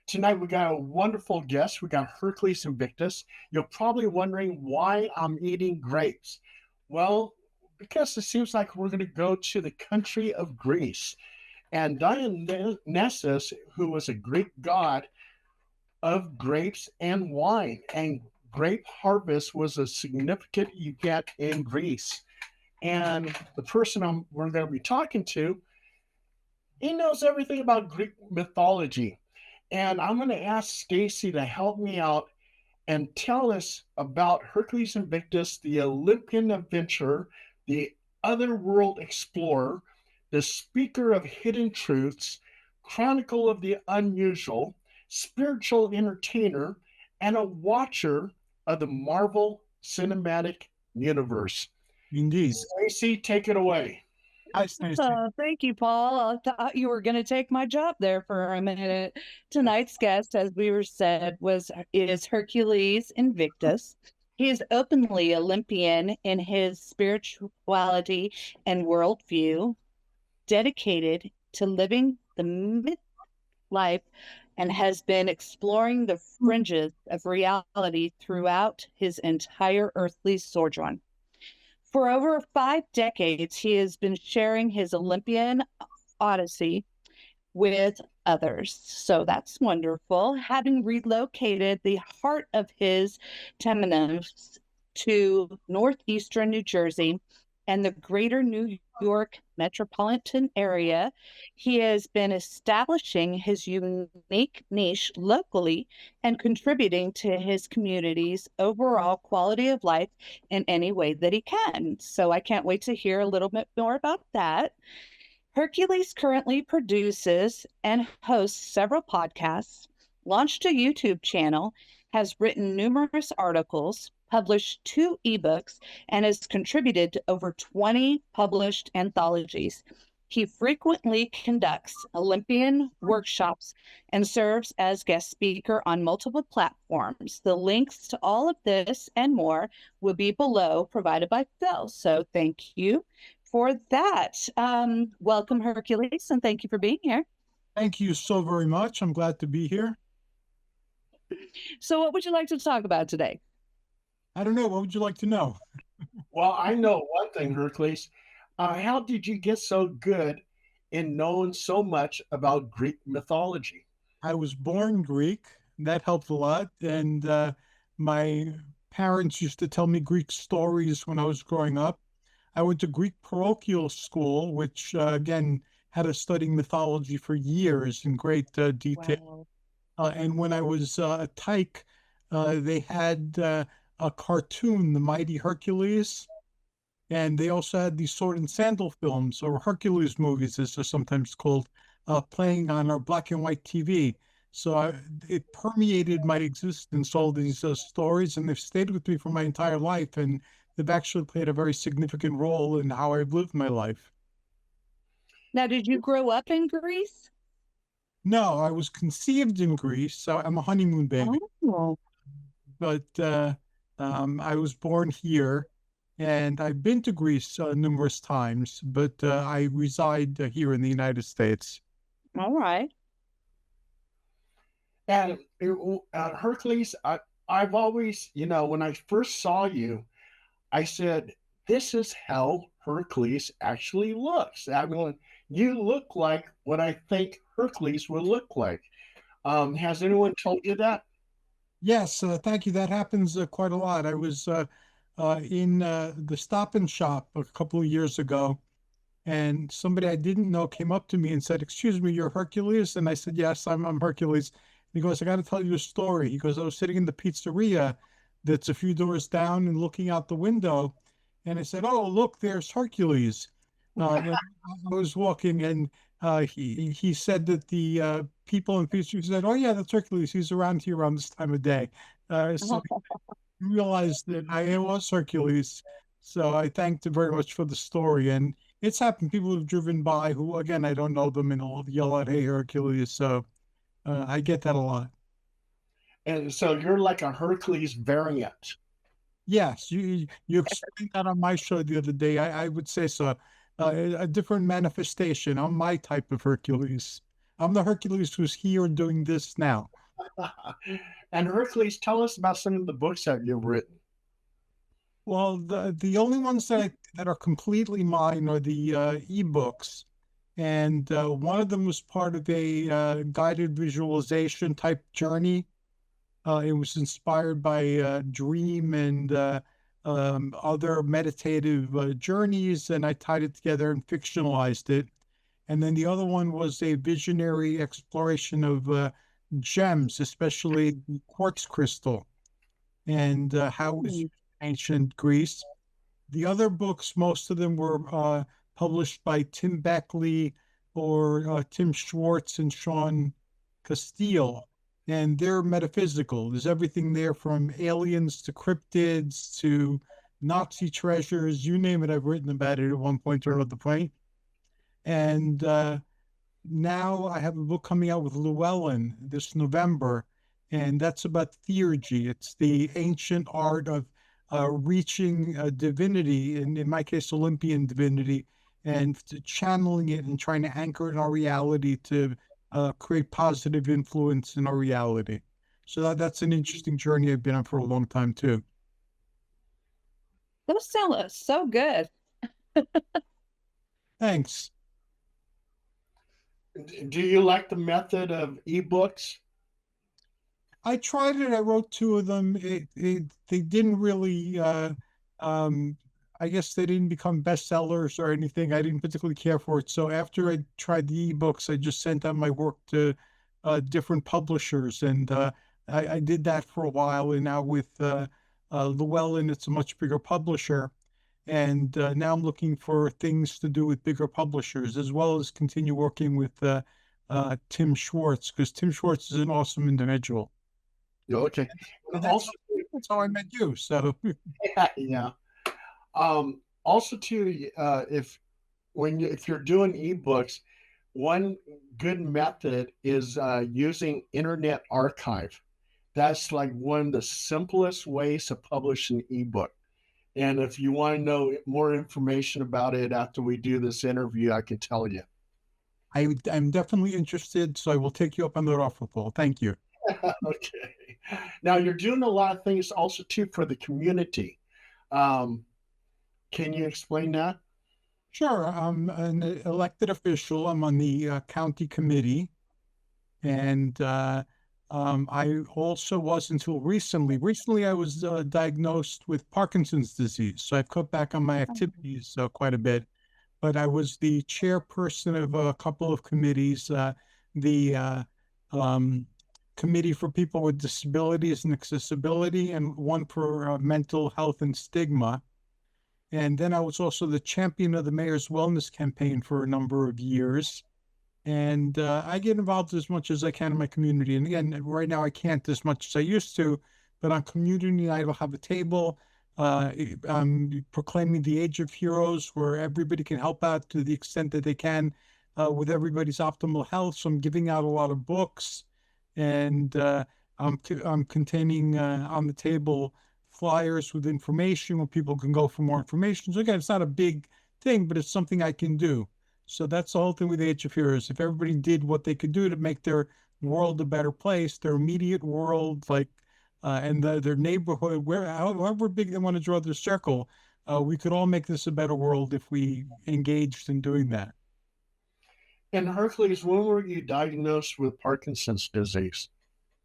Tonight we got a wonderful guest. We got Hercules Invictus. You're probably wondering why I'm eating grapes. Well, because it seems like we're going to go to the country of Greece. And Dionysus, who was a Greek god of grapes and wine, and grape harvest was a significant event in Greece. And the person we're going to be talking to, he knows everything about Greek mythology. And I'm going to ask Stacy to help me out and tell us about Hercules Invictus, the Olympian adventurer, the otherworld explorer, the speaker of hidden truths, chronicle of the unusual, spiritual entertainer, and a watcher of the Marvel Cinematic Universe. Indeed. Stacy, take it away. Hi, Stacey. Thank you, Paul. I thought you were going to take my job there for a minute. Tonight's guest, as we were said, is Hercules Invictus. He is openly Olympian in his spirituality and worldview, dedicated to living the myth life, and has been exploring the fringes of reality throughout his entire earthly sojourn. For over 5 decades, he has been sharing his Olympian odyssey with others. So that's wonderful. Having relocated the heart of his Temenos to Northeastern New Jersey and the greater New York metropolitan area, he has been establishing his unique niche locally and contributing to his community's overall quality of life in any way that he can. So I can't wait to hear a little bit more about that. Hercules currently produces and hosts several podcasts, launched a YouTube channel, has written numerous articles, published 2 ebooks, and has contributed to over 20 published anthologies. He frequently conducts Olympian workshops and serves as guest speaker on multiple platforms. The links to all of this and more will be below, provided by Phil. So thank you for that. Welcome, Hercules, and thank you for being here. Thank you so very much. I'm glad to be here. So what would you like to talk about today? I don't know. What would you like to know? Well, I know one thing, Hercules. How did you get so good in knowing so much about Greek mythology? I was born Greek. That helped a lot. And my parents used to tell me Greek stories when I was growing up. I went to Greek parochial school, which, again, had us studying mythology for years in great detail. Wow. And when I was a tyke, they had a cartoon, The Mighty Hercules, and they also had these sword and sandal films, or Hercules movies, as they're sometimes called, playing on our black and white TV. So it permeated my existence, all these stories, and they've stayed with me for my entire life, and they've actually played a very significant role in how I've lived my life. Now, did you grow up in Greece? No, I was conceived in Greece, so I'm a honeymoon baby. Oh. But I was born here, and I've been to Greece numerous times, but I reside here in the United States. All right. And Hercules, I've always, when I first saw you, I said, this is how Hercules actually looks. I mean, you look like what I think Hercules would look like. Has anyone told you that? Yes, thank you. That happens quite a lot. I was in the Stop and Shop a couple of years ago, and somebody I didn't know came up to me and said, "Excuse me, you're Hercules?" And I said, "Yes, I'm Hercules." And he goes, "I got to tell you a story." He goes, "I was sitting in the pizzeria that's a few doors down and looking out the window, and I said, 'Oh, look, there's Hercules.'" When I was walking, and he said that the people in the pizzeria said, "Oh yeah, that's Hercules. He's around here around this time of day." So I realized that I was Hercules. So I thanked him very much for the story. And it's happened. People have driven by who, again, I don't know them, and will yell out, "Hey, Hercules." So I get that a lot. And so you're like a Hercules variant. Yes, you explained that on my show the other day. I would say so. A different manifestation. I'm my type of Hercules. I'm the Hercules who's here doing this now. And Hercules, tell us about some of the books that you've written. Well, the only ones that are completely mine are the ebooks, and one of them was part of a guided visualization type journey. It was inspired by dream and other meditative journeys, and I tied it together and fictionalized it. And then the other one was a visionary exploration of gems, especially the quartz crystal, and how it was Hmm. used in ancient Greece. The other books, most of them were published by Tim Beckley or Tim Schwartz and Sean Castile, and they're metaphysical. There's everything there from aliens to cryptids to Nazi treasures, you name it. I've written about it at one point or another point. And now I have a book coming out with Llewellyn this November, and that's about theurgy. It's the ancient art of reaching divinity, and in my case, Olympian divinity, and channeling it and trying to anchor it in our reality to create positive influence in our reality. So that's an interesting journey I've been on for a long time too. Those sound so good. Thanks. Do you like the method of ebooks? I tried it. I wrote two of them. They didn't really. Um, I guess they didn't become bestsellers or anything. I didn't particularly care for it. So after I tried the ebooks, I just sent out my work to different publishers, and I did that for a while. And now with Llewellyn, it's a much bigger publisher, and now I'm looking for things to do with bigger publishers, as well as continue working with Tim Schwartz, because Tim Schwartz is an awesome individual. Okay. And And also, that's how I met you. So yeah. Also, too, if you're doing ebooks, one good method is using Internet Archive. That's like one of the simplest ways to publish an ebook. And if you want to know more information about it after we do this interview, I can tell you. I'm definitely interested. So I will take you up on that offer, Paul. Thank you. Okay. Now you're doing a lot of things also too for the community. Um, can you explain that? Sure. I'm an elected official. I'm on the county committee. And I also was until recently. Recently, I was diagnosed with Parkinson's disease. So I've cut back on my activities quite a bit. But I was the chairperson of a couple of committees, the um, committee for people with disabilities and accessibility, and one for mental health and stigma. And then I was also the champion of the mayor's wellness campaign for a number of years. And I get involved as much as I can in my community. And again, right now I can't as much as I used to, but on community night, I'll have a table proclaiming the Age of Heroes, where everybody can help out to the extent that they can with everybody's optimal health. So I'm giving out a lot of books, and I'm containing on the table flyers with information where people can go for more information. So again, it's not a big thing, but it's something I can do. So that's the whole thing with the Age of Heroes. If everybody did what they could do to make their world a better place, their immediate world, like and their neighborhood, however big they want to draw their circle, we could all make this a better world if we engaged in doing that. And Hercules, when were you diagnosed with Parkinson's disease?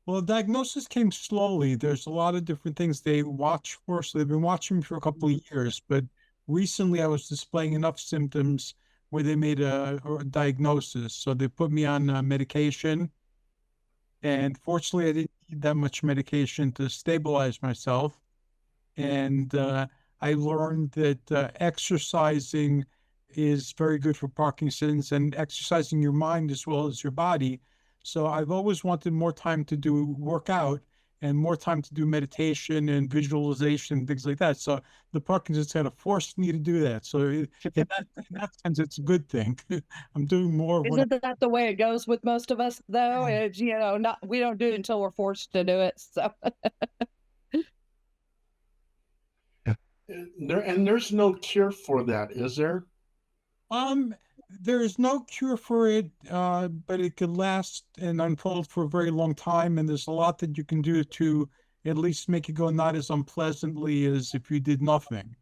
Well, the diagnosis came slowly. There's a lot of different things they watch for. So they've been watching me for a couple of years, but recently I was displaying enough symptoms where they made a diagnosis. So they put me on medication. And fortunately, I didn't need that much medication to stabilize myself. And I learned that exercising is very good for Parkinson's and exercising your mind as well as your body. So I've always wanted more time to do workout and more time to do meditation and visualization and things like that. So the Parkinson's kind of forced me to do that. So in that sense, it's a good thing. I'm doing more of what Isn't that the way it goes with most of us, though? It's, not we don't do it until we're forced to do it. So There's no cure for that, is there? Um, There is no cure for it, but it could last and unfold for a very long time. And there's a lot that you can do to at least make it go not as unpleasantly as if you did nothing.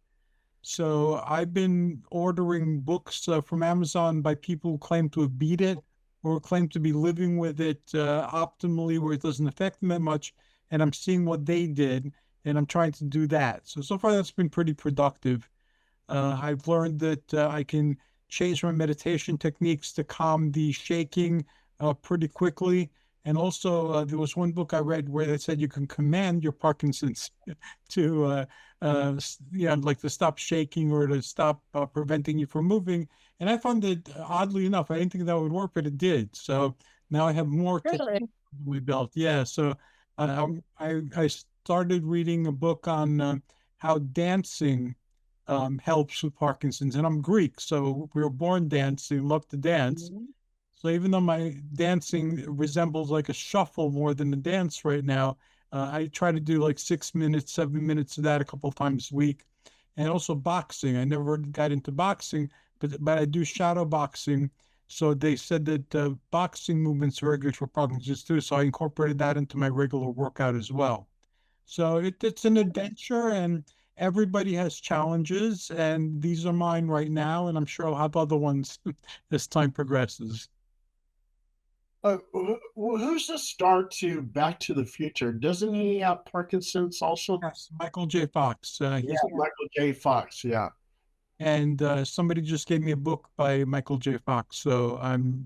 So I've been ordering books from Amazon by people who claim to have beat it or claim to be living with it optimally where it doesn't affect them that much. And I'm seeing what they did, and I'm trying to do that. So far, that's been pretty productive. I've learned that I can change my meditation techniques to calm the shaking pretty quickly. And also, there was one book I read where they said you can command your Parkinson's to, like to stop shaking or to stop preventing you from moving. And I found that oddly enough, I didn't think that would work, but it did. So now I have more Really? techniques we built. Yeah. So I started reading a book on how dancing helps with Parkinson's. And I'm Greek, so we were born dancing, love to dance. Mhm. So even though my dancing resembles like a shuffle more than a dance right now, I try to do like 6 minutes, 7 minutes of that a couple of times a week. And also boxing. I never got into boxing, but I do shadow boxing. So they said that boxing movements are very good for Parkinson's too. So I incorporated that into my regular workout as well. So it's an adventure, and everybody has challenges, and these are mine right now, and I'm sure I'll have other ones as time progresses. Who's the star to Back to the Future? Doesn't he have Parkinson's also? Yes, Michael J. Fox. Yeah, He's Michael J. Fox. Yeah. and somebody just gave me a book by Michael J. Fox, so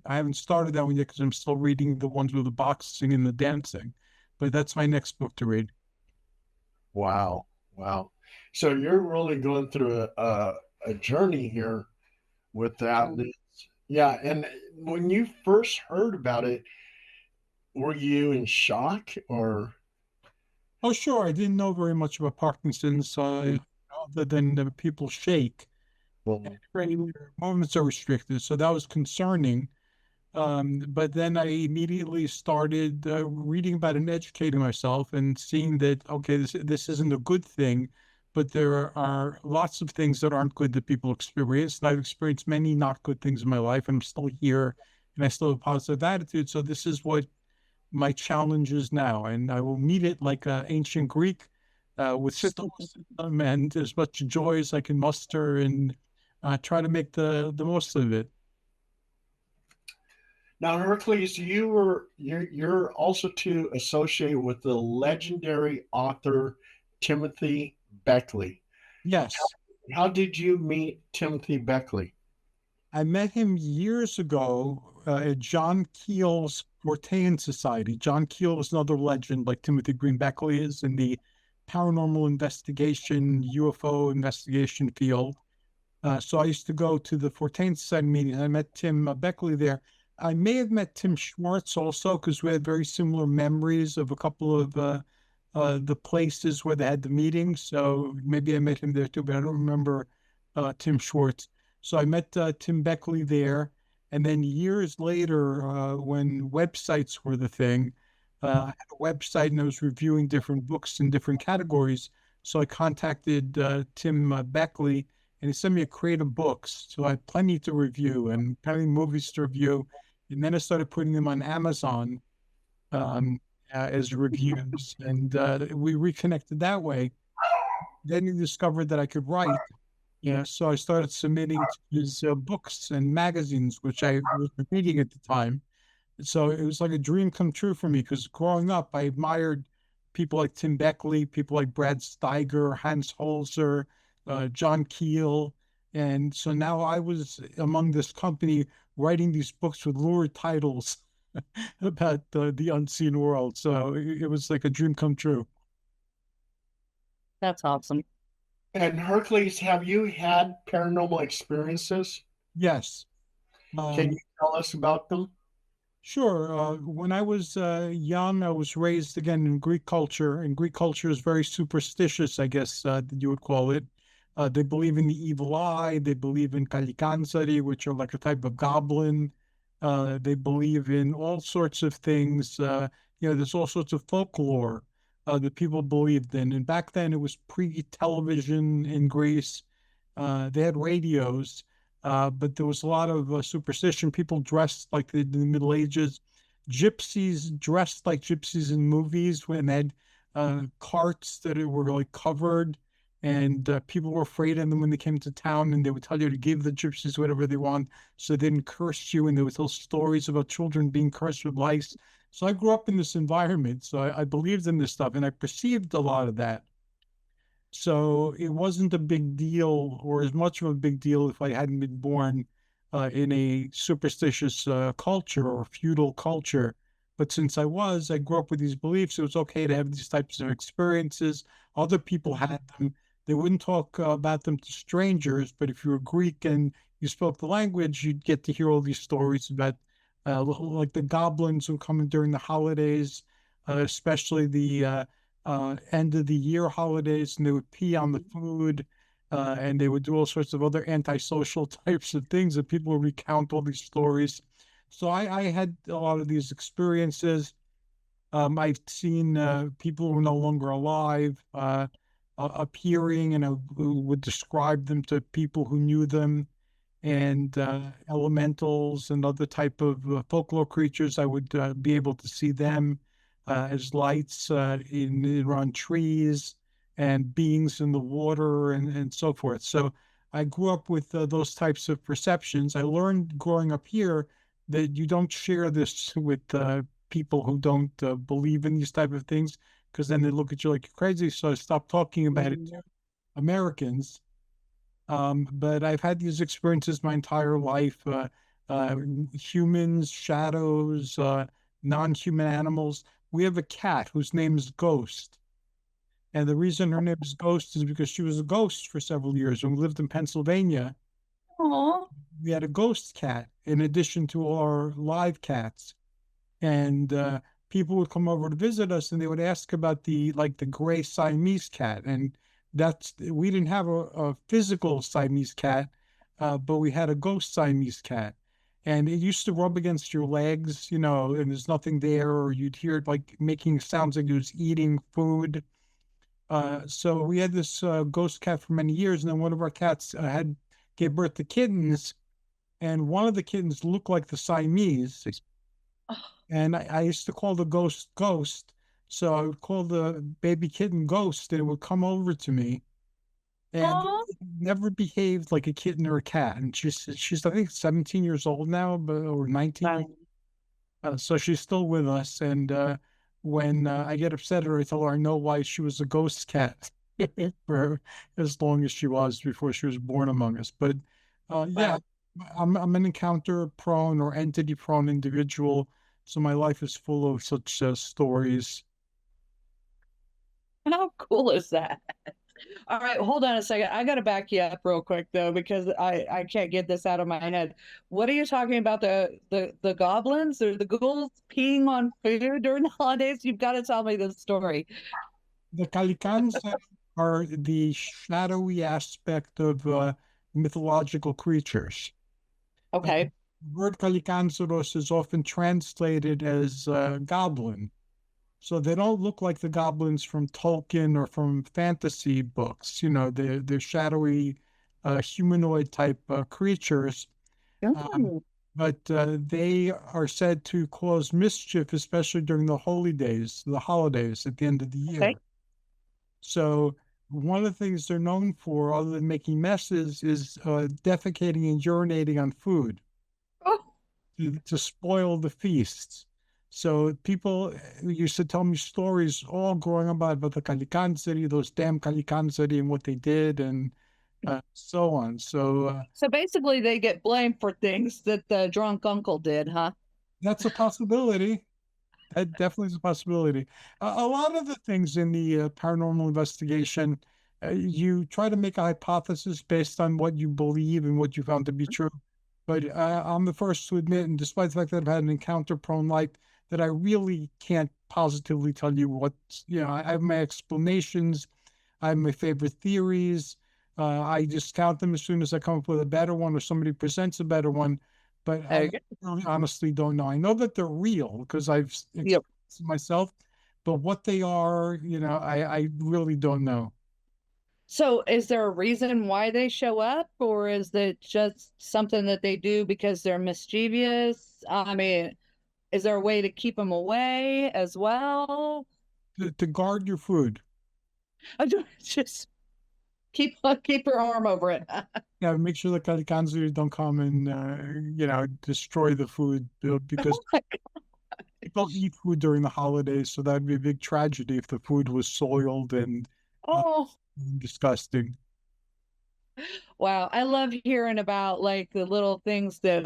I haven't started that one yet because I'm still reading the ones with the boxing and the dancing, but that's my next book to read. Wow. Wow. So you're really going through a journey here with that. Yeah. And when you first heard about it, were you in shock or? Oh, sure, I didn't know very much about Parkinson's, other than people shake. Well, Their movements are restricted, so that was concerning. But then I immediately started reading about it and educating myself and seeing that, okay, this isn't a good thing, but there are lots of things that aren't good that people experience. And I've experienced many not good things in my life, and I'm still here and I still have a positive attitude. So this is what my challenge is now. And I will meet it like ancient Greek with stoicism and as much joy as I can muster and try to make the most of it. now, Hercules, you're also to associate with the legendary author Timothy Beckley. Yes. How did you meet Timothy Beckley? I met him years ago at John Keel's Fortean Society. John Keel is another legend, like Timothy Green Beckley is in the paranormal investigation, UFO investigation field. So I used to go to the Fortean Society meetings. I met Tim Beckley there. I may have met Tim Schwartz also because we had very similar memories of a couple of the places where they had the meetings. So maybe I met him there too, but I don't remember Tim Schwartz. So I met Tim Beckley there. And then years later, when websites were the thing, I had a website and I was reviewing different books in different categories. So I contacted Tim Beckley and he sent me a crate of books. So I had plenty to review and plenty of movies to review. And then I started putting them on Amazon um, as reviews, and we reconnected that way. Then he discovered that I could write. Yeah, so I started submitting to his books and magazines, which I was reading at the time. So it was like a dream come true for me because growing up, I admired people like Tim Beckley, people like Brad Steiger, Hans Holzer, John Keel. And so now I was among this company writing these books with lurid titles about the unseen world. So it was like a dream come true. That's awesome. And Hercules, have you had paranormal experiences? Yes. Can Um, you tell us about them? Sure. When I was young, I was raised again in Greek culture, and Greek culture is very superstitious, I guess that you would call it. They believe in the evil eye. They believe in kalikansari, which are like a type of goblin. They believe in all sorts of things. There's all sorts of folklore that people believed in. And back then, it was pre-television in Greece. They had radios. but there was a lot of superstition. People dressed like they did in the Middle Ages. Gypsies dressed like gypsies in movies when they had carts that were like covered, and people were afraid of them when they came to town, and they would tell you to give the gypsies whatever they want so they didn't curse you, and they would tell stories about children being cursed with lice. So I grew up in this environment, so I believed in this stuff, and I perceived a lot of that. So it wasn't a big deal, or as much of a big deal, if I hadn't been born in a superstitious culture or feudal culture. But since I grew up with these beliefs. It was okay to have these types of experiences. Other people had them. They wouldn't talk about them to strangers, but if you were Greek and you spoke the language, you'd get to hear all these stories about like the goblins who come in during the holidays, especially the end of the year holidays, and they would pee on the food, and they would do all sorts of other antisocial types of things, and people would recount all these stories. So I had a lot of these experiences. I've seen people who are no longer alive appearing, and I would describe them to people who knew them, and elementals and other type of folklore creatures. I would be able to see them as lights around trees and beings in the water and so forth. So I grew up with those types of perceptions. I learned growing up here that you don't share this with people who don't believe in these type of things, because then they look at you like you're crazy. So I stopped talking about it to Americans. But I've had these experiences my entire life. Uh, Humans, shadows, non-human animals. We have a cat whose name is Ghost. And the reason her name is Ghost is because she was a ghost for several years. When we lived in Pennsylvania, Oh, we had a ghost cat in addition to all our live cats. And people would come over to visit us, and they would ask about the gray Siamese cat. And we didn't have a physical Siamese cat, but we had a ghost Siamese cat. And it used to rub against your legs, and there's nothing there, or you'd hear it like making sounds like it was eating food. So we had this ghost cat for many years, and then one of our cats had gave birth to kittens, and one of the kittens looked like the Siamese, and I used to call the ghost Ghost. So I would call the baby kitten Ghost, and it would come over to me, and oh, it never behaved like a kitten or a cat. And she's I think 17 years old now, or 19. wow. So she's still with us. And when I get upset at her, I tell her I know why she was a ghost cat for as long as she was before she was born among us. But yeah, Wow. I'm an encounter prone or entity prone individual. So my life is full of such stories. How cool is that? All right, hold on a second. I got to back you up real quick though, because I can't get this out of my head. What are you talking about? The goblins or the ghouls peeing on food during the holidays? You've got to tell me this story. The Calicans are the shadowy aspect of mythological creatures. And Okay. the word Calicanzoros is often translated as goblin. So they don't look like the goblins from Tolkien or from fantasy books. They're shadowy, humanoid type creatures. Um, Oh, but they are said to cause mischief, especially during the holy days, the holidays at the end of the okay. year. So one of the things they're known for, other than making messes, is defecating and urinating on food Oh, to spoil the feasts. So people used to tell me stories all growing up about the Calicanzari, those damn Calicanzari and what they did, and so on. So so basically they get blamed for things that the drunk uncle did, huh? that's a possibility. That definitely is a possibility. A lot of the things in the paranormal investigation, you try to make a hypothesis based on what you believe and what you found to be true. But I'm the first to admit, and despite the fact that I've had an encounter-prone life, that I really can't positively tell you I have my explanations, I have my favorite theories. I discount them as soon as I come up with a better one or somebody presents a better one. But I Okay. really honestly don't know. I know that they're real because I've Yep. experienced it myself, but what they are, I really don't know. So is there a reason why they show up, or is it just something that they do because they're mischievous? I mean, is there a way to keep them away as well? To guard your food. I just keep her arm over it. Yeah, make sure the Kanzuri don't come and destroy the food because people eat food during the holidays, so that'd be a big tragedy if the food was soiled and uh, Oh, disgusting. wow. I love hearing about like the little things that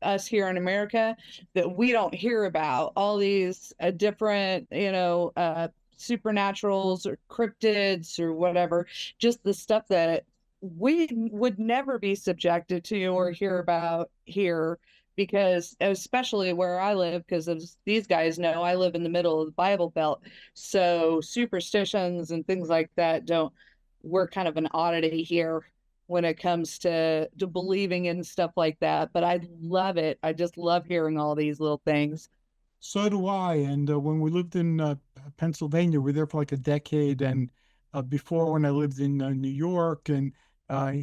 us here in America that we don't hear about. All these different, supernaturals or cryptids or whatever, just the stuff that we would never be subjected to or hear about here. Because especially where I live, because as these guys know, I live in the middle of the Bible Belt. So superstitions and things like that don't, we're kind of an oddity here when it comes to believing in stuff like that. But I love it. I just love hearing all these little things. So do I. And when we lived in Pennsylvania, we were there for like a decade. And before, when I lived in New York, and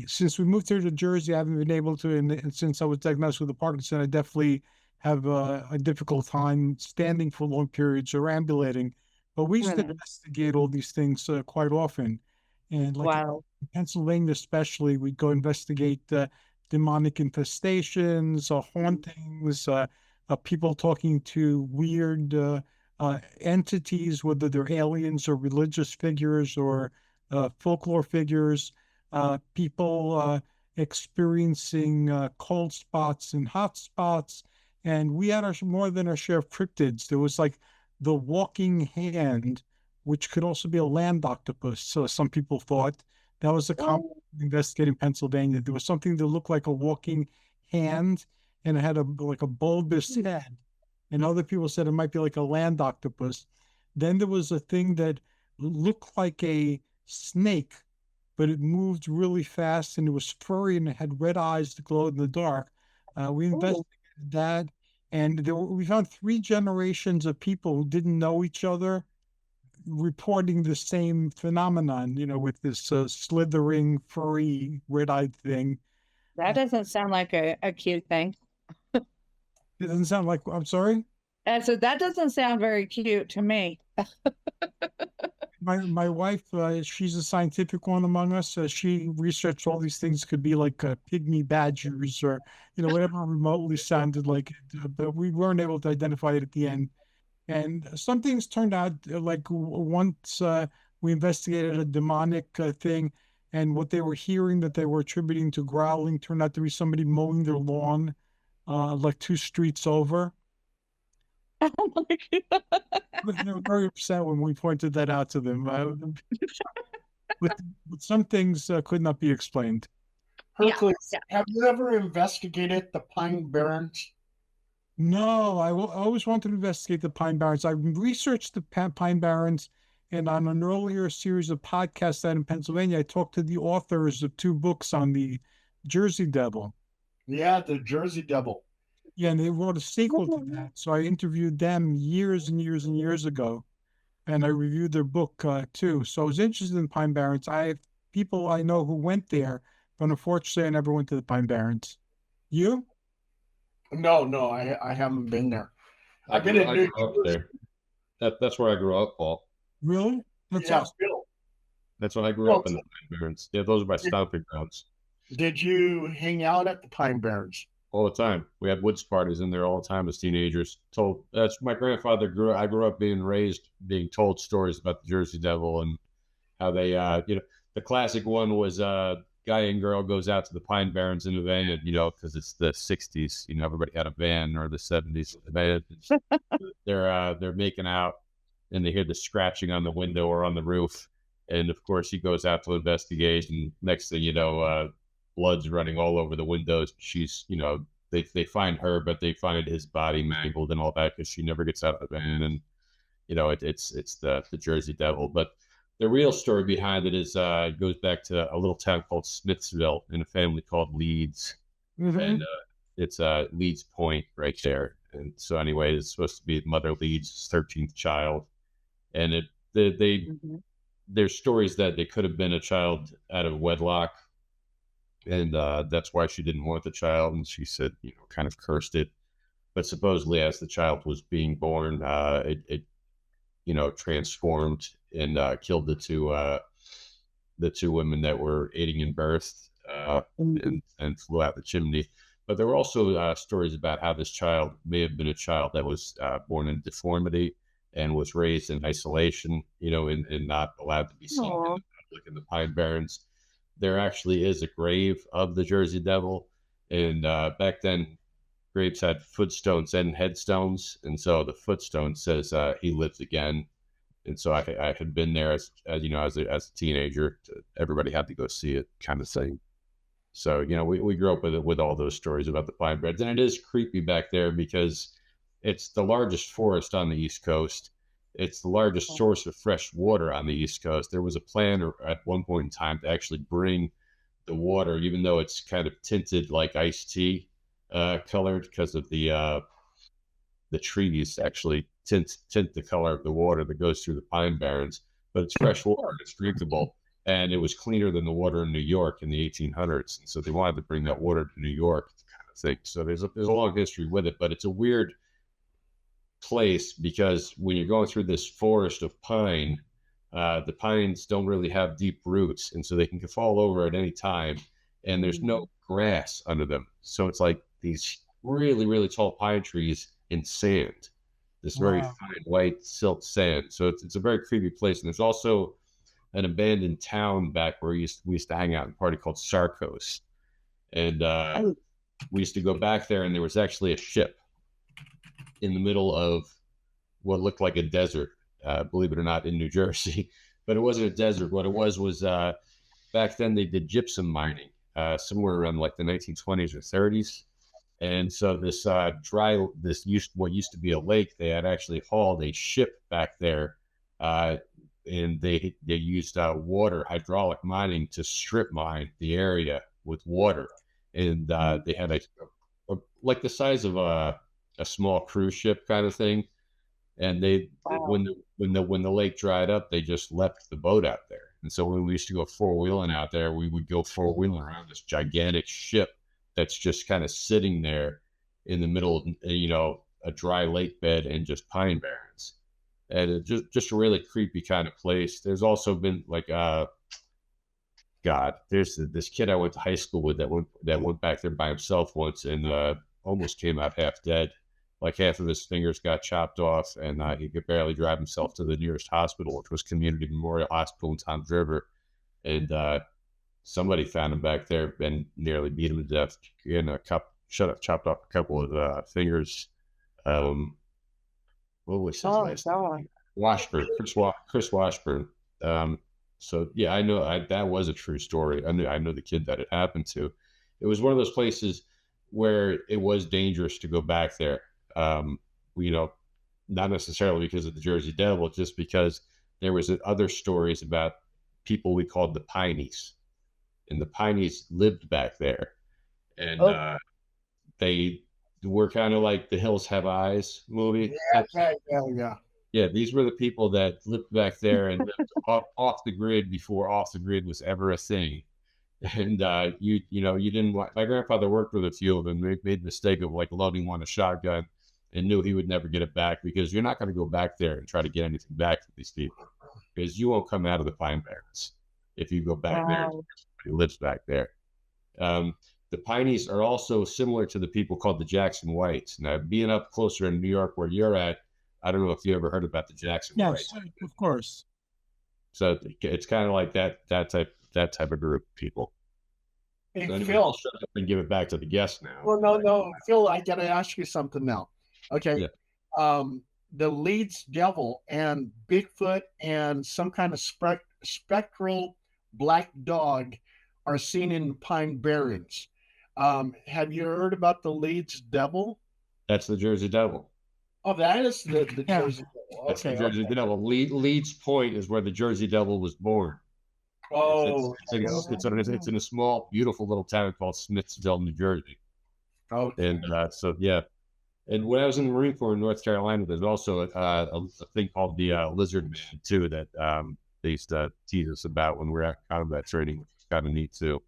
since we moved here to Jersey, I haven't been able to. And since I was diagnosed with the Parkinson, I definitely have a difficult time standing for long periods or ambulating. But we used to Mm. investigate all these things quite often. And like in Wow. Pennsylvania, especially, we'd go investigate demonic infestations, hauntings. People talking to weird entities, whether they're aliens or religious figures or folklore figures, people experiencing cold spots and hot spots. And we had more than our share of cryptids. There was like the walking hand, which could also be a land octopus. So some people thought that was a common Oh, investigate in Pennsylvania. There was something that looked like a walking hand and it had like a bulbous head. And other people said it might be like a land octopus. Then there was a thing that looked like a snake, but it moved really fast and it was furry and it had red eyes that glowed in the dark. We oh, investigated that, and we found 3 generations of people who didn't know each other reporting the same phenomenon, with this slithering, furry, red-eyed thing. that doesn't sound like a cute thing. It doesn't sound like, I'm sorry. And so that doesn't sound very cute to me. My wife, she's a scientific one among us. She researched all these things could be like pygmy badgers or whatever remotely sounded like it, but we weren't able to identify it at the end. And some things turned out like once we investigated a demonic thing, and what they were hearing that they were attributing to growling turned out to be somebody mowing their lawn like 2 streets over. Oh my God. They were very upset when we pointed that out to them. But, but some things could not be explained. Yeah. Hercules, Yeah. have you ever investigated the Pine Barrens? No, I always wanted to investigate the Pine Barrens. I researched the Pine Barrens, and on an earlier series of podcasts out in Pennsylvania, I talked to the authors of 2 books on the Jersey Devil. Yeah, the Jersey Devil. Yeah, and they wrote a sequel to that. So I interviewed them years and years and years ago, and I reviewed their book too. So I was interested in Pine Barrens. I have people I know who went there, but unfortunately, I never went to the Pine Barrens. You? No, no, I haven't been there. I I've been grew in I New grew up Jersey. there. That's where I grew up, Paul. Really? That's Yeah, awesome. Bill. That's when I grew Well, up in the Pine Barrens. Yeah, those are my stomping grounds did you hang out at the Pine Barrens? all the time. We had woods parties in there all the time as teenagers. Told that's my grandfather grew. I grew up being raised, being told stories about the Jersey Devil and how they, the classic one was guy and girl goes out to the Pine Barrens in a van, and because it's the '60s, everybody had a van, or the '70s. They're making out, and they hear the scratching on the window or on the roof, and of course he goes out to investigate, and next thing you know, blood's running all over the windows. She's, they find her, but they find his body mangled and all that because she never gets out of the van, and it's the Jersey Devil. But the real story behind it is it goes back to a little town called Smithsville in a family called Leeds, Mhm. and it's Leeds Point right there. And so anyway, it's supposed to be Mother Leeds' 13th child, and they Mhm. there's stories that it could have been a child out of wedlock, and that's why she didn't want the child, and she said, kind of cursed it. But supposedly, as the child was being born, it transformed and killed the two women that were aiding in birth, and flew out the chimney. But there were also stories about how this child may have been a child that was born in deformity and was raised in isolation, and not allowed to be seen in the public in the Pine Barrens. There actually is a grave of the Jersey Devil, and back then graves had footstones and headstones, and so the footstone says he lives again. And so I had been there as a teenager. Everybody had to go see it, kind of thing. So we grew up with all those stories about the Pine Barrens, and it is creepy back there because it's the largest forest on the East Coast. It's the largest source of fresh water on the East Coast. There was a plan at one point in time to actually bring the water, even though it's kind of tinted like iced tea colored, because of the trees actually tint the color of the water that goes through the Pine Barrens. But it's fresh water, it's drinkable, and it was cleaner than the water in New York in the 1800s. And so they wanted to bring that water to New York, kind of thing. So there's a long history with it, but it's a weird place because when you're going through this forest of pine, the pines don't really have deep roots, and so they can fall over at any time, and there's no grass under them. So it's like these really, really tall pine trees in sand, this very fine white silt sand. So it's a very creepy place. And there's also an abandoned town back where we used to hang out in a party called Sarcos. And we used to go back there, and there was actually a ship in the middle of what looked like a desert, believe it or not, in New Jersey. But it wasn't a desert. What it was back then they did gypsum mining, somewhere around like the 1920s or 30s. And so this what used to be a lake, they had actually hauled a ship back there, and they used hydraulic mining to strip mine the area with water, and they had a like the size of a small cruise ship kind of thing, and when the lake dried up, they just left the boat out there. And so when we used to go four-wheeling out there, we would go four-wheeling around this gigantic ship that's just kind of sitting there in the middle of, a dry lake bed and just pine barrens. And it's just a really creepy kind of place. There's also been like, there's this kid I went to high school with that went back there by himself once and almost came out half dead. Like half of his fingers got chopped off, and he could barely drive himself to the nearest hospital, which was Community Memorial Hospital in Toms River. And somebody found him back there and nearly beat him to death. Chopped off a couple of fingers. What was his last name? Washburn, Chris Washburn. So yeah, I know that was a true story. I know the kid that it happened to. It was one of those places where it was dangerous to go back there. Not necessarily because of the Jersey Devil, just because there was other stories about people we called the Pineys. And the Pineys lived back there, and they were kind of like the Hills Have Eyes movie. Yeah, these were the people that lived back there and lived off the grid before off the grid was ever a thing. And you didn't want. My grandfather worked with a few of them. They made the mistake of like loading one a shotgun, and knew he would never get it back, because you're not going to go back there and try to get anything back from these people, because you won't come out of the Pine Barrens if you go back there. Somebody lives back there. The Pineys are also similar to the people called the Jackson Whites. Now, being up closer in New York where you're at, I don't know if you ever heard about the Jackson Whites. Yes, of course. So it's kind of like that type of group of people. Hey, So anyway, Phil. I'll shut up and give it back to the guest now. Well, no, Phil, I got to ask you something now. Okay. Yeah. The Leeds Devil and Bigfoot and some kind of spectral black dog are seen in Pine Barrens. Have you heard about the Leeds Devil? That's the Jersey Devil. Oh, that is the Jersey Devil. That's the Jersey Devil. Leeds Point is where the Jersey Devil was born. Oh, it's in a small, beautiful little town called Smithsville, New Jersey. Oh, and so yeah. And when I was in the Marine Corps in North Carolina, there's also a thing called the Lizard Man too. That they used to tease us about when we're at combat training, which is kind of neat too.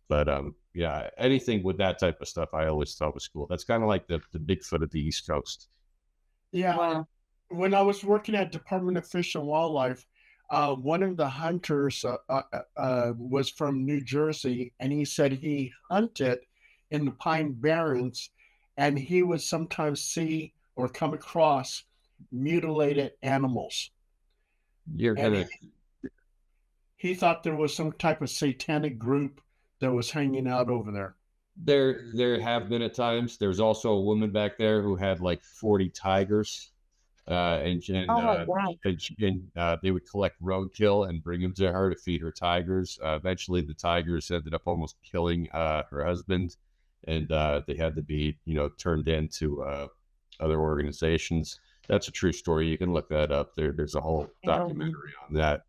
But yeah, anything with that type of stuff, I always thought was cool. That's kind of like the Bigfoot of the East Coast. Yeah. Wow. When I was working at Department of Fish and Wildlife, one of the hunters was from New Jersey, and he said he hunted in the Pine Barrens, and he would sometimes see or come across mutilated animals. You're And gonna he thought there was some type of satanic group that was hanging out over there. there have been at times. There's also a woman back there who had like 40 tigers, Oh my God. they would collect roadkill and bring them to her to feed her tigers. Eventually, the tigers ended up almost killing her husband, and they had to be turned into other organizations. That's a true story. You can look that up. There's a whole documentary on that.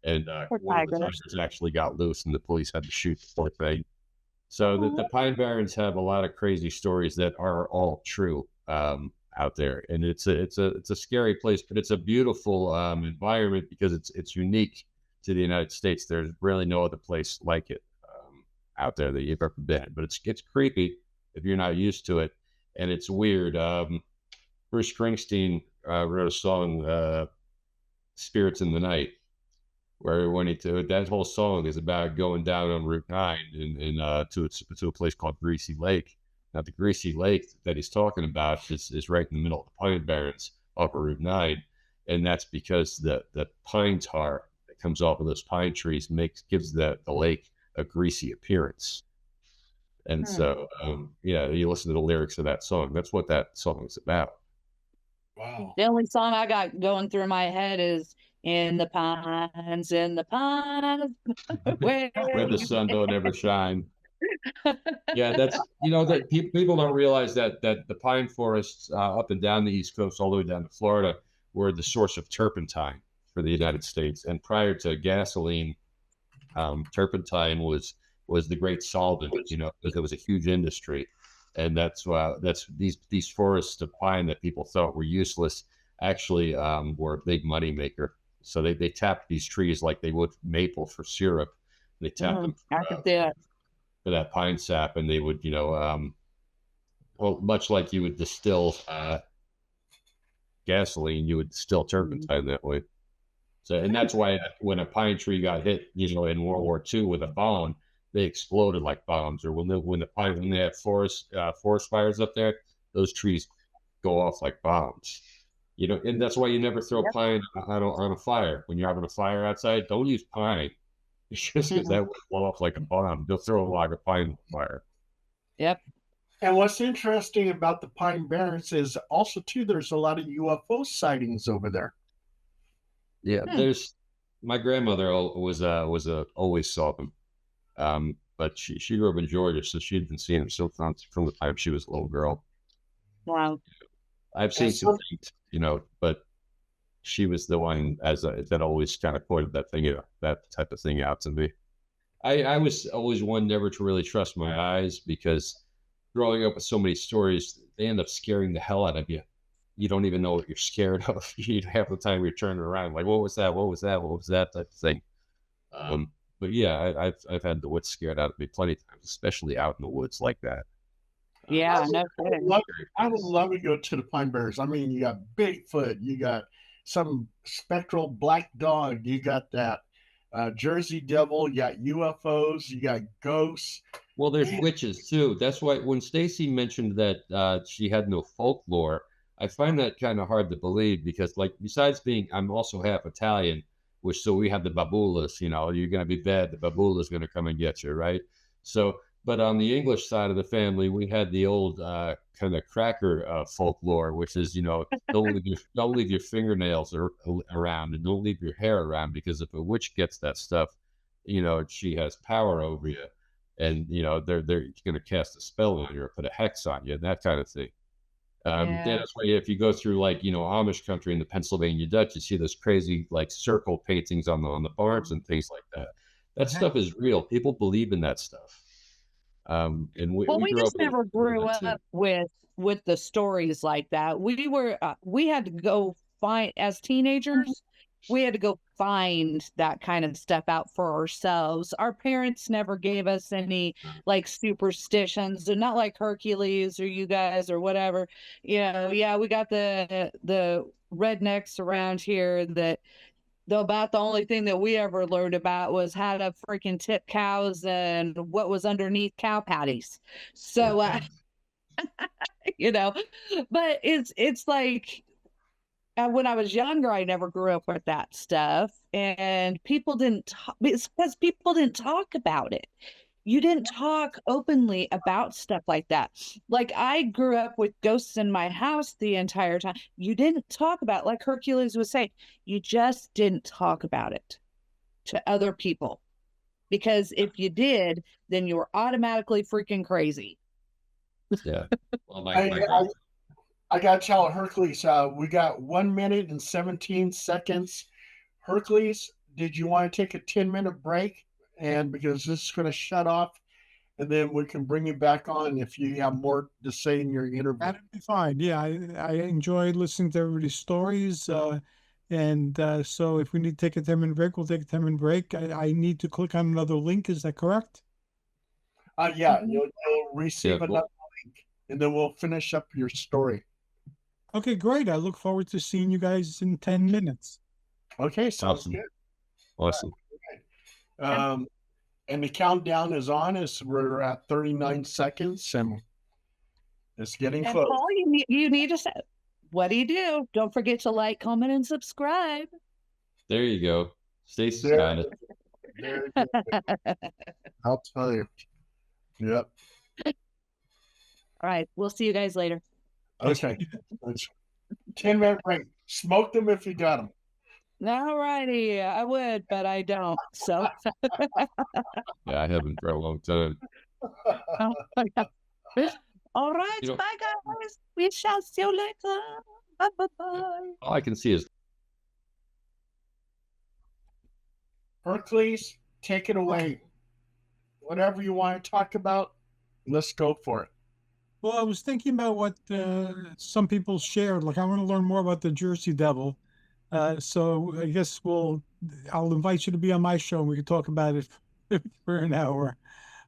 And Poor one of the tigers. tigers actually got loose, and the police had to shoot the poor thing. So the Pine Barrens have a lot of crazy stories that are all true out there, and it's a scary place, but it's a beautiful environment because it's unique to the United States. There's really no other place like it out there that you've ever been. But it's creepy if you're not used to it, and it's weird. Bruce Springsteen wrote a song, "Spirits in the Night," where when that whole song is about going down on Route 9 to a place called Greasy Lake. Now, the Greasy Lake that he's talking about is right in the middle of the Pine Barrens off of Route 9, and that's because the pine tar that comes off of those pine trees gives the lake a greasy appearance. And so, yeah, you listen to the lyrics of that song. That's what that song is about. Wow. The only song I got going through my head is "In the Pines, in the Pines." Where the sun don't ever shine. Yeah, that's that people don't realize that the pine forests up and down the East Coast, all the way down to Florida, were the source of turpentine for the United States. And prior to gasoline, turpentine was the great solvent. Because it was a huge industry, and that's these forests of pine that people thought were useless actually were a big money maker. So they tapped these trees like they would maple for syrup. They tapped them I could see it. for that pine sap, and they would, well, much like you would distill gasoline, you would distill turpentine that way. So, and that's why when a pine tree got hit, in World War II with a bomb, they exploded like bombs. Or when they have forest fires up there, those trees go off like bombs. And that's why you never throw pine on a fire. When you're having a fire outside, don't use pine. Just because that would blow up like a bomb. They'll throw a log of pine on fire. Yep. And what's interesting about the Pine Barrens is also too there's a lot of UFO sightings over there. Yeah, there's my grandmother always saw them, but she grew up in Georgia, so she'd been seeing them from the time she was a little girl. Wow. I've seen some things, but she was the one that always kind of pointed that type of thing out to me. I was always one never to really trust my eyes, because growing up with so many stories, they end up scaring the hell out of you. You don't even know what you're scared of. Half the time you're turning around like, what was that? What was that? What was that type of thing? But yeah, I've had the woods scared out of me plenty of times, especially out in the woods like that. Yeah, no kidding. I would love to go to the Pine Barrens. I mean, you got Bigfoot, you got some spectral black dog, you got that Jersey Devil, you got UFOs, you got ghosts. Well, there's witches too. That's why when Stacy mentioned that she had no folklore, I find that kind of hard to believe, because, like, besides I'm also half Italian, so we have the babulas. You're gonna be bad, the babula's gonna come and get you, right? So, but on the English side of the family, we had the old kind of cracker folklore, which is, don't leave your fingernails around, and don't leave your hair around, because if a witch gets that stuff, she has power over you, and they're going to cast a spell on you or put a hex on you, that kind of thing. That's why if you go through Amish country in the Pennsylvania Dutch, you see those crazy circle paintings on the barns and things like that. That stuff is real. People believe in that stuff. And we grew just up never grew up with the stories like that. We had to go find, as teenagers, we had to go find that kind of stuff out for ourselves. Our parents never gave us any like superstitions. They're not like Hercules or you guys or whatever. Yeah, we got the rednecks around here that about the only thing that we ever learned about was how to freaking tip cows and what was underneath cow patties. So you know, but it's like when I was younger, I never grew up with that stuff, and people didn't talk. It's because people didn't talk about it. You didn't talk openly about stuff like that. Like I grew up with ghosts in my house the entire time. You didn't talk about it. Like Hercules was saying, you just didn't talk about it to other people. Because if you did, then you were automatically freaking crazy. Yeah. Well, I got to tell Hercules, we got 1 minute and 17 seconds. Hercules, did you want to take a 10-minute break? And because this is going to shut off, and then we can bring you back on if you have more to say in your interview. That'd be fine. Yeah, I enjoy listening to everybody's stories. So if we need to take a 10-minute break, we'll take a 10-minute break. I need to click on another link. Is that correct? Yeah, you'll receive another link, and then we'll finish up your story. Okay, great. I look forward to seeing you guys in 10 minutes. Okay, sounds good. Awesome. And the countdown is on as we're at 39 seconds, and it's getting close. Paul, you need to say, what do? Don't forget to like, comment, and subscribe. There you go. Stacy's got it. There you go. I'll tell you. Yep. All right. We'll see you guys later. Okay. 10-minute break. Smoke them if you got them. All righty. I would, but I don't. So. Yeah, I haven't for a long time. All right. Bye, guys. We shall see you later. Bye-bye. All I can see is Hercules, take it away. Whatever you want to talk about, let's go for it. Well, I was thinking about what some people shared. Like, I want to learn more about the Jersey Devil. So I guess I'll invite you to be on my show and we can talk about it for an hour.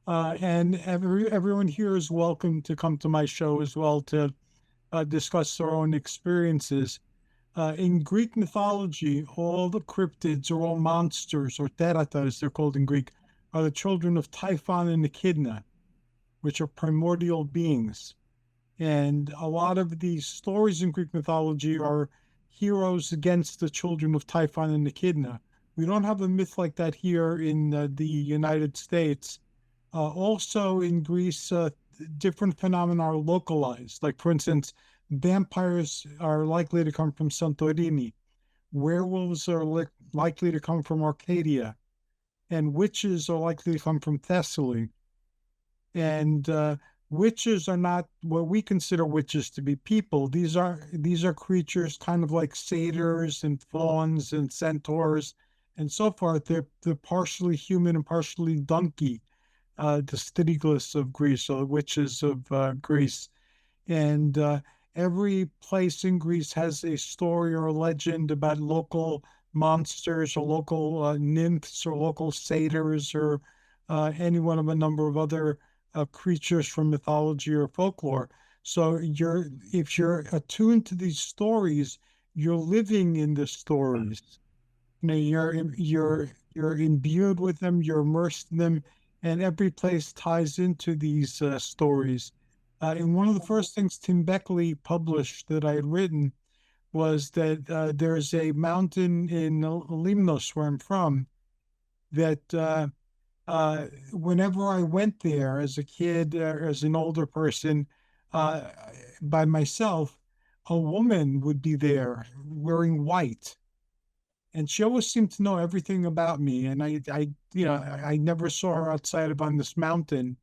And everyone here is welcome to come to my show as well to discuss their own experiences. In Greek mythology, all the cryptids or all monsters, or terata as they're called in Greek, are the children of Typhon and Echidna, which are primordial beings. And a lot of these stories in Greek mythology are heroes against the children of Typhon and Echidna. We don't have a myth like that here in the United States. Also in Greece, different phenomena are localized. Like, for instance, vampires are likely to come from Santorini. Werewolves are likely to come from Arcadia. And witches are likely to come from Thessaly. And witches are not what we consider witches to be people. These are creatures kind of like satyrs and fauns and centaurs and so forth. They're partially human and partially donkey, the Stygilis of Greece, or the witches of Greece. And every place in Greece has a story or a legend about local monsters or local nymphs or local satyrs or any one of a number of other creatures from mythology or folklore. So if you're attuned to these stories, you're living in the stories. You know, you're imbued with them, you're immersed in them, and every place ties into these stories. And one of the first things Tim Beckley published that I had written was that there's a mountain in Limnos, where I'm from, that whenever I went there as a kid, as an older person, by myself, a woman would be there wearing white. And she always seemed to know everything about me. And I never saw her outside of on this mountain.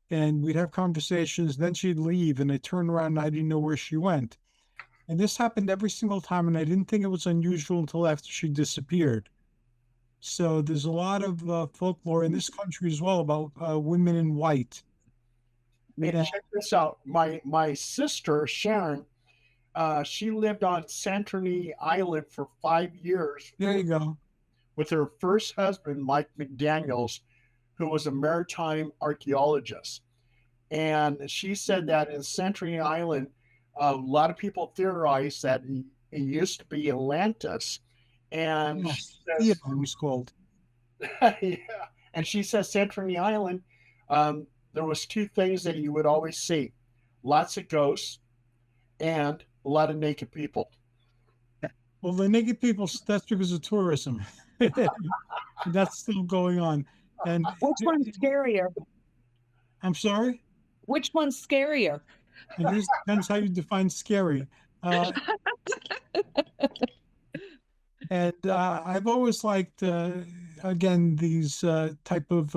And we'd have conversations, then she'd leave, and I turned around and I didn't know where she went. And this happened every single time, and I didn't think it was unusual until after she disappeared. So there's a lot of folklore in this country as well about women in white. Man, check this out. My sister, Sharon, She lived on Santorini Island for 5 years There you go. with her first husband, Mike McDaniels, who was a maritime archaeologist. And she said that in Santorini Island, a lot of people theorize that it used to be Atlantis. And she Yes, says, Theon was called. yeah. And she says Santorini Island, there was two things that you would always see: lots of ghosts and a lot of naked people. Well, the naked people, that's because of tourism. That's still going on. And Which one's scarier? I'm sorry? Which one's scarier? It just depends how you define scary. Uh, and I've always liked, again, these type of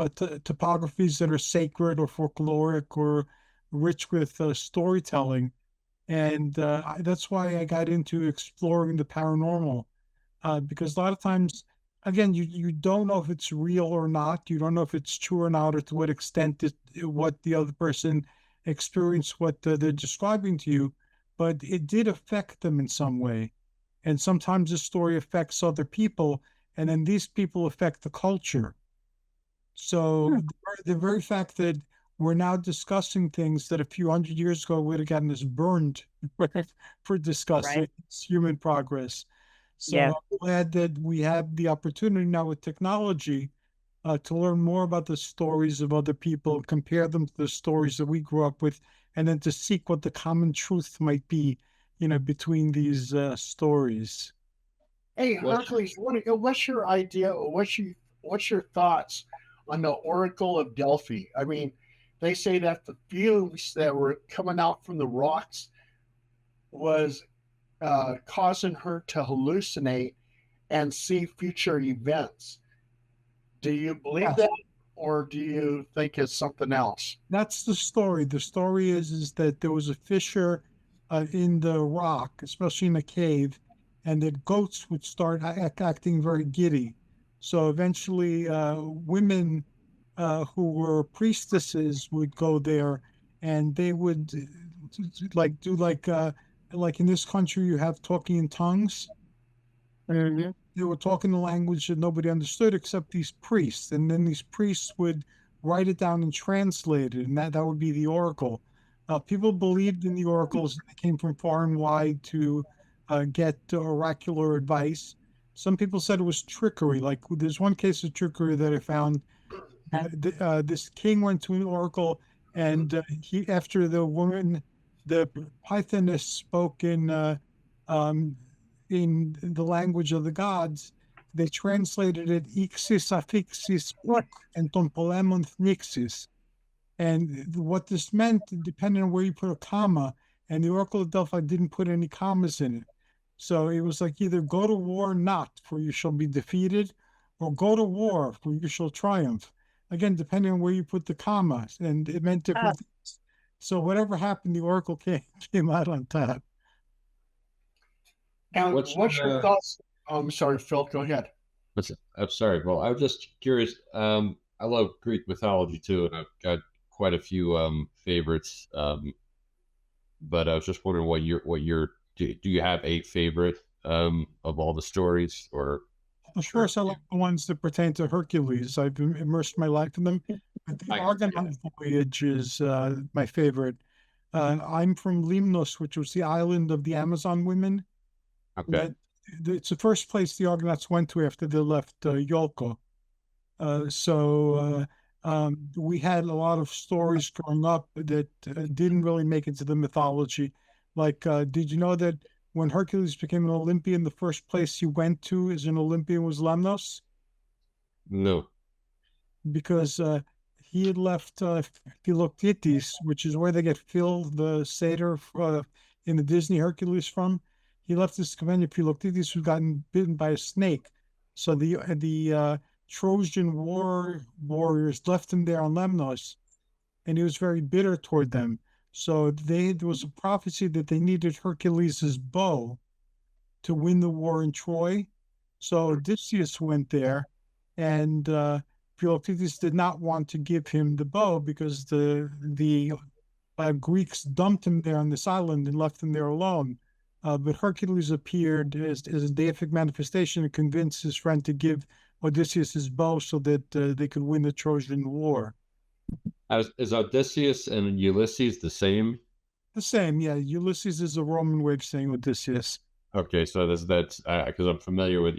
topographies that are sacred or folkloric or rich with storytelling. And that's why I got into exploring the paranormal, because a lot of times, again, you don't know if it's real or not. You don't know if it's true or not, or to what extent what the other person experienced, what they're describing to you, but it did affect them in some way. And sometimes the story affects other people, and then these people affect the culture. So the very fact that we're now discussing things that a few hundred years ago would have gotten us burned for discussing Right. human progress. So Yeah. I'm glad that we have the opportunity now with technology to learn more about the stories of other people, compare them to the stories that we grew up with, and then to seek what the common truth might be, between these stories. Hey, Well, Hercules, what's your idea? What's your thoughts on the Oracle of Delphi? I mean, they say that the fumes that were coming out from the rocks was causing her to hallucinate and see future events. Do you believe Yes. that, or do you think it's something else? That's the story. The story is that there was a fissure in the rock, especially in a cave, and that goats would start acting very giddy. So eventually, women who were priestesses would go there, and they would like do like in this country you have talking in tongues. Mhm. They were talking a language that nobody understood except these priests. And then these priests would write it down and translate it, and that would be the oracle. People believed in the oracles. They came from far and wide to get oracular advice. Some people said it was trickery. Like there's one case of trickery that I found. This king went to an oracle, and after the woman, the pythoness spoke um, in the language of the gods, they translated it ixis affixis and ton polemon nixis. And what this meant, depending on where you put a comma, and the Oracle of Delphi didn't put any commas in it. So it was like either go to war not, for you shall be defeated, or go to war, for you shall triumph. Again, depending on where you put the commas, and it meant Ah, different things. So whatever happened, the Oracle came out on top. And what's what's your thoughts? I'm sorry, Phil. Go ahead. I'm sorry. Well, I was just curious. I love Greek mythology too, and I've got quite a few favorites. But I was just wondering do you have a favorite of all the stories or Of course, I like the ones that pertain to Hercules. I've immersed my life in them. But the I Argonaut voyage is my favorite. I'm from Limnos, which was the island of the Amazon women. okay. It's the first place the Argonauts went to after they left Iolco. So we had a lot of stories growing up that didn't really make it to the mythology. Like, did you know that when Hercules became an Olympian, the first place he went to as an Olympian was Lemnos? No. Because he had left Philoctetes, which is where they get Phil, the satyr in the Disney Hercules from. He left his companion Philoctetes, who gotten bitten by a snake. So the Trojan warriors left him there on Lemnos, and he was very bitter toward them. So there was a prophecy that they needed Hercules's bow to win the war in Troy. So Odysseus went there, and Philoctetes did not want to give him the bow because the Greeks dumped him there on this island and left him there alone. but Hercules appeared as a deific manifestation and convinced his friend to give Odysseus his bow so that they could win the Trojan War. Is Odysseus and Ulysses the same? The same, yeah. Ulysses is a Roman way of saying Odysseus. Okay, so that's because I'm familiar with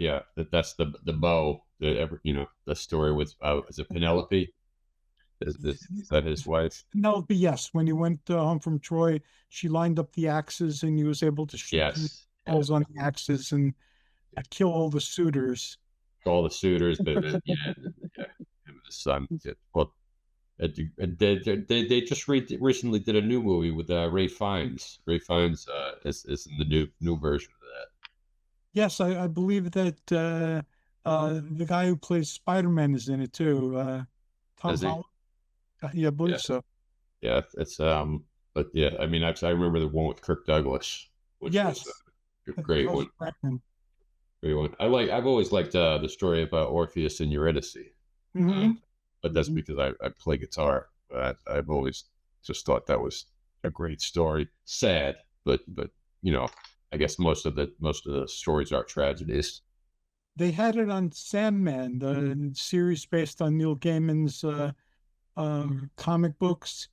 that's the bow, the story with is it Penelope? Is that his wife? Penelope, yes. When he went home from Troy, she lined up the axes, and he was able to shoot holes on the axes and kill all the suitors. All the suitors, but him and his son. Well, they just recently did a new movie with Ray Fiennes. Ray Fiennes is in the new version of that. Yes, I believe that the guy who plays Spider-Man is in it too. Tom Holland. Yeah, I believe so. Yeah, it's but yeah, I mean, I remember the one with Kirk Douglas, which was a great one. Great one. I've always liked the story about Orpheus and Eurydice, but that's because I play guitar. But I've always just thought that was a great story. Sad, but I guess most of the stories are tragedies. They had it on Sandman, the series based on Neil Gaiman's comic books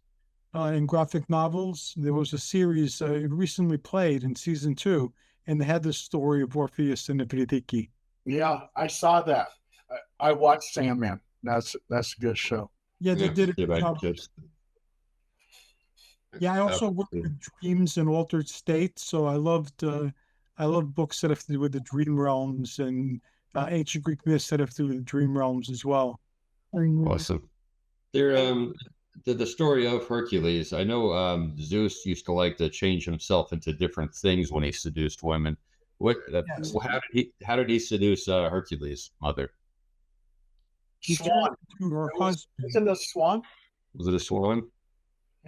and graphic novels. There was a series it recently played in season 2, and they had the story of Orpheus and Eurydice. Yeah, I saw that. I watched Sandman. That's a good show. Yeah, they did it. Yeah, I also worked with dreams and altered states, so I loved books that have to do with the dream realms and ancient Greek myths that have to do with the dream realms as well. Awesome. The story of Hercules. I know Zeus used to like to change himself into different things when he seduced women. How did he seduce Hercules' mother? Swan. Isn't it a swan? Was it a swan?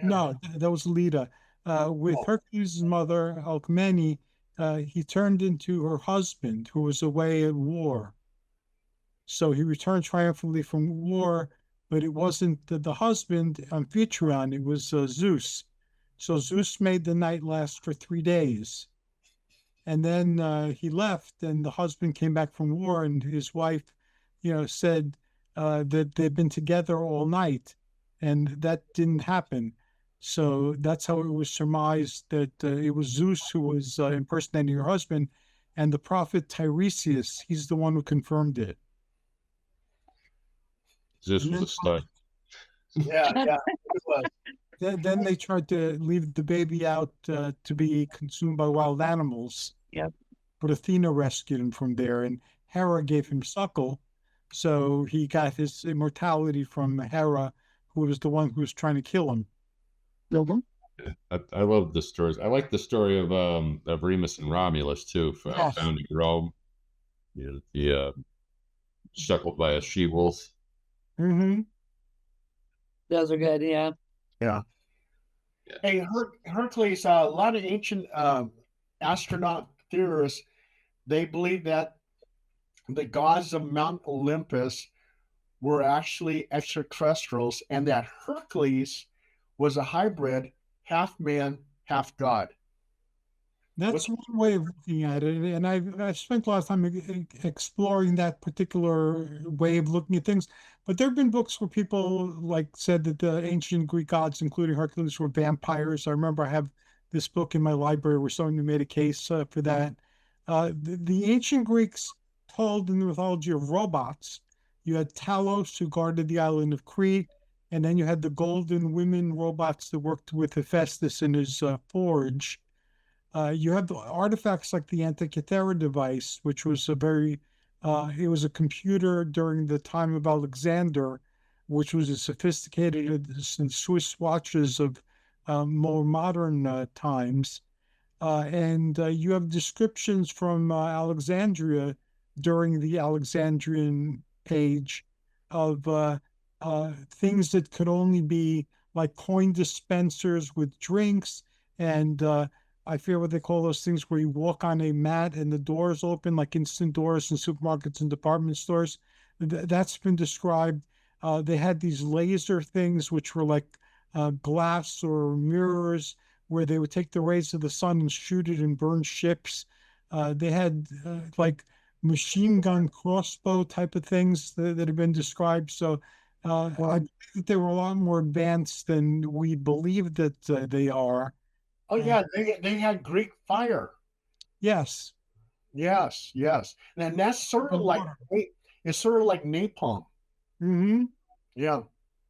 No, that was Leda. With Hercules' mother, Alcmene, he turned into her husband, who was away at war. So he returned triumphantly from war, but it wasn't the husband, Amphitryon, it was Zeus. So Zeus made the night last for 3 days. And then he left, and the husband came back from war, and his wife, said that they'd been together all night, and that didn't happen. So that's how it was surmised that it was Zeus who was impersonating her husband, and the prophet Tiresias, he's the one who confirmed it. Zeus was a stud. Yeah, it was. Then they tried to leave the baby out to be consumed by wild animals. Yep. But Athena rescued him from there, and Hera gave him suckle, so he got his immortality from Hera, who was the one who was trying to kill him. I love the stories. I like the story of Remus and Romulus too, founding Rome. The suckled by a she-wolf. Those are good, yeah. Hey, Hercules, a lot of ancient astronaut theorists, they believe that the gods of Mount Olympus were actually extraterrestrials, and that Hercules was a hybrid, half man, half god. That's one way of looking at it, and I've spent a lot of time exploring that particular way of looking at things. But there have been books where people said that the ancient Greek gods, including Hercules, were vampires. I remember I have this book in my library where someone made a case for that. The ancient Greeks told in the mythology of robots. You had Talos, who guarded the island of Crete, and then you had the golden women robots that worked with Hephaestus in his forge. You have the artifacts like the Antikythera device, which was it was a computer during the time of Alexander, which was as sophisticated as the Swiss watches of more modern times. And you have descriptions from Alexandria during the Alexandrian age of things that could only be like coin dispensers with drinks, and I forget what they call those things where you walk on a mat and the doors open, like instant doors in supermarkets and department stores. That's been described. They had these laser things which were like glass or mirrors, where they would take the rays of the sun and shoot it and burn ships. They had like machine gun crossbow type of things that have been described. So I believe that they were a lot more advanced than we believe that they are. Oh yeah, they had Greek fire. Yes. Yes, yes. And that's sort of like it's sort of like napalm. Mm-hmm. Yeah.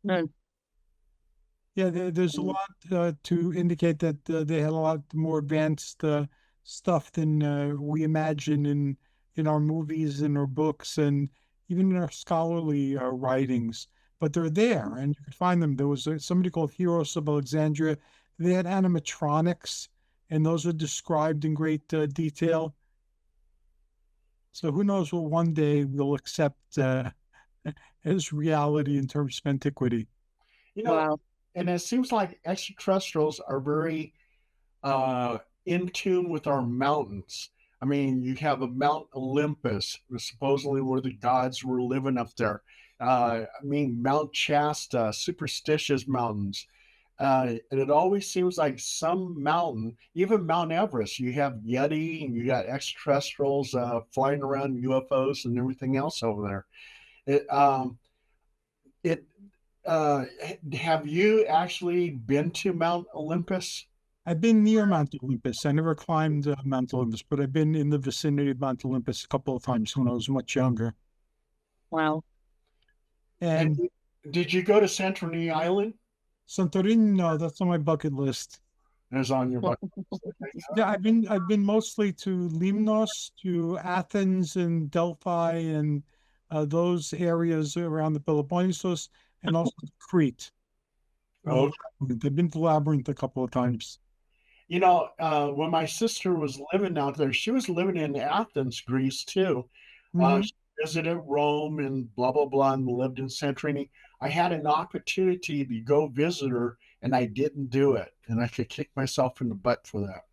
Mm. Yeah, there's a lot to indicate that they had a lot more advanced stuff than we imagine in our movies, in our books, and even in our scholarly writings. But they're there, and you could find them. There was somebody called Heroes of Alexandria. They had animatronics, and those are described in great detail. So who knows what one day we'll accept as reality in terms of antiquity. You know, Wow. and it seems like extraterrestrials are very in tune with our mountains. I mean, you have a Mount Olympus, supposedly where the gods were living up there. I mean, Mount Shasta, superstitious mountains. And it always seems like some mountain, even Mount Everest, you have Yeti and you got extraterrestrials flying around UFOs and everything else over there. It have you actually been to Mount Olympus? I've been near Mount Olympus. I never climbed Mount Olympus, but I've been in the vicinity of Mount Olympus a couple of times when I was much younger. Wow. And Did you go to Santorini Island? Santorini, no, that's on my bucket list. It's on your bucket list. Yeah, I've been mostly to Limnos, to Athens and Delphi and those areas around the Peloponnesus, and also to Crete. Oh, I've been to Labyrinth a couple of times. you know, when my sister was living out there, she was living in Athens, Greece too. Mhm. She visited Rome and blah blah blah, and lived in Santorini. I had an opportunity to go visit her, and I didn't do it, and I could kick myself in the butt for that.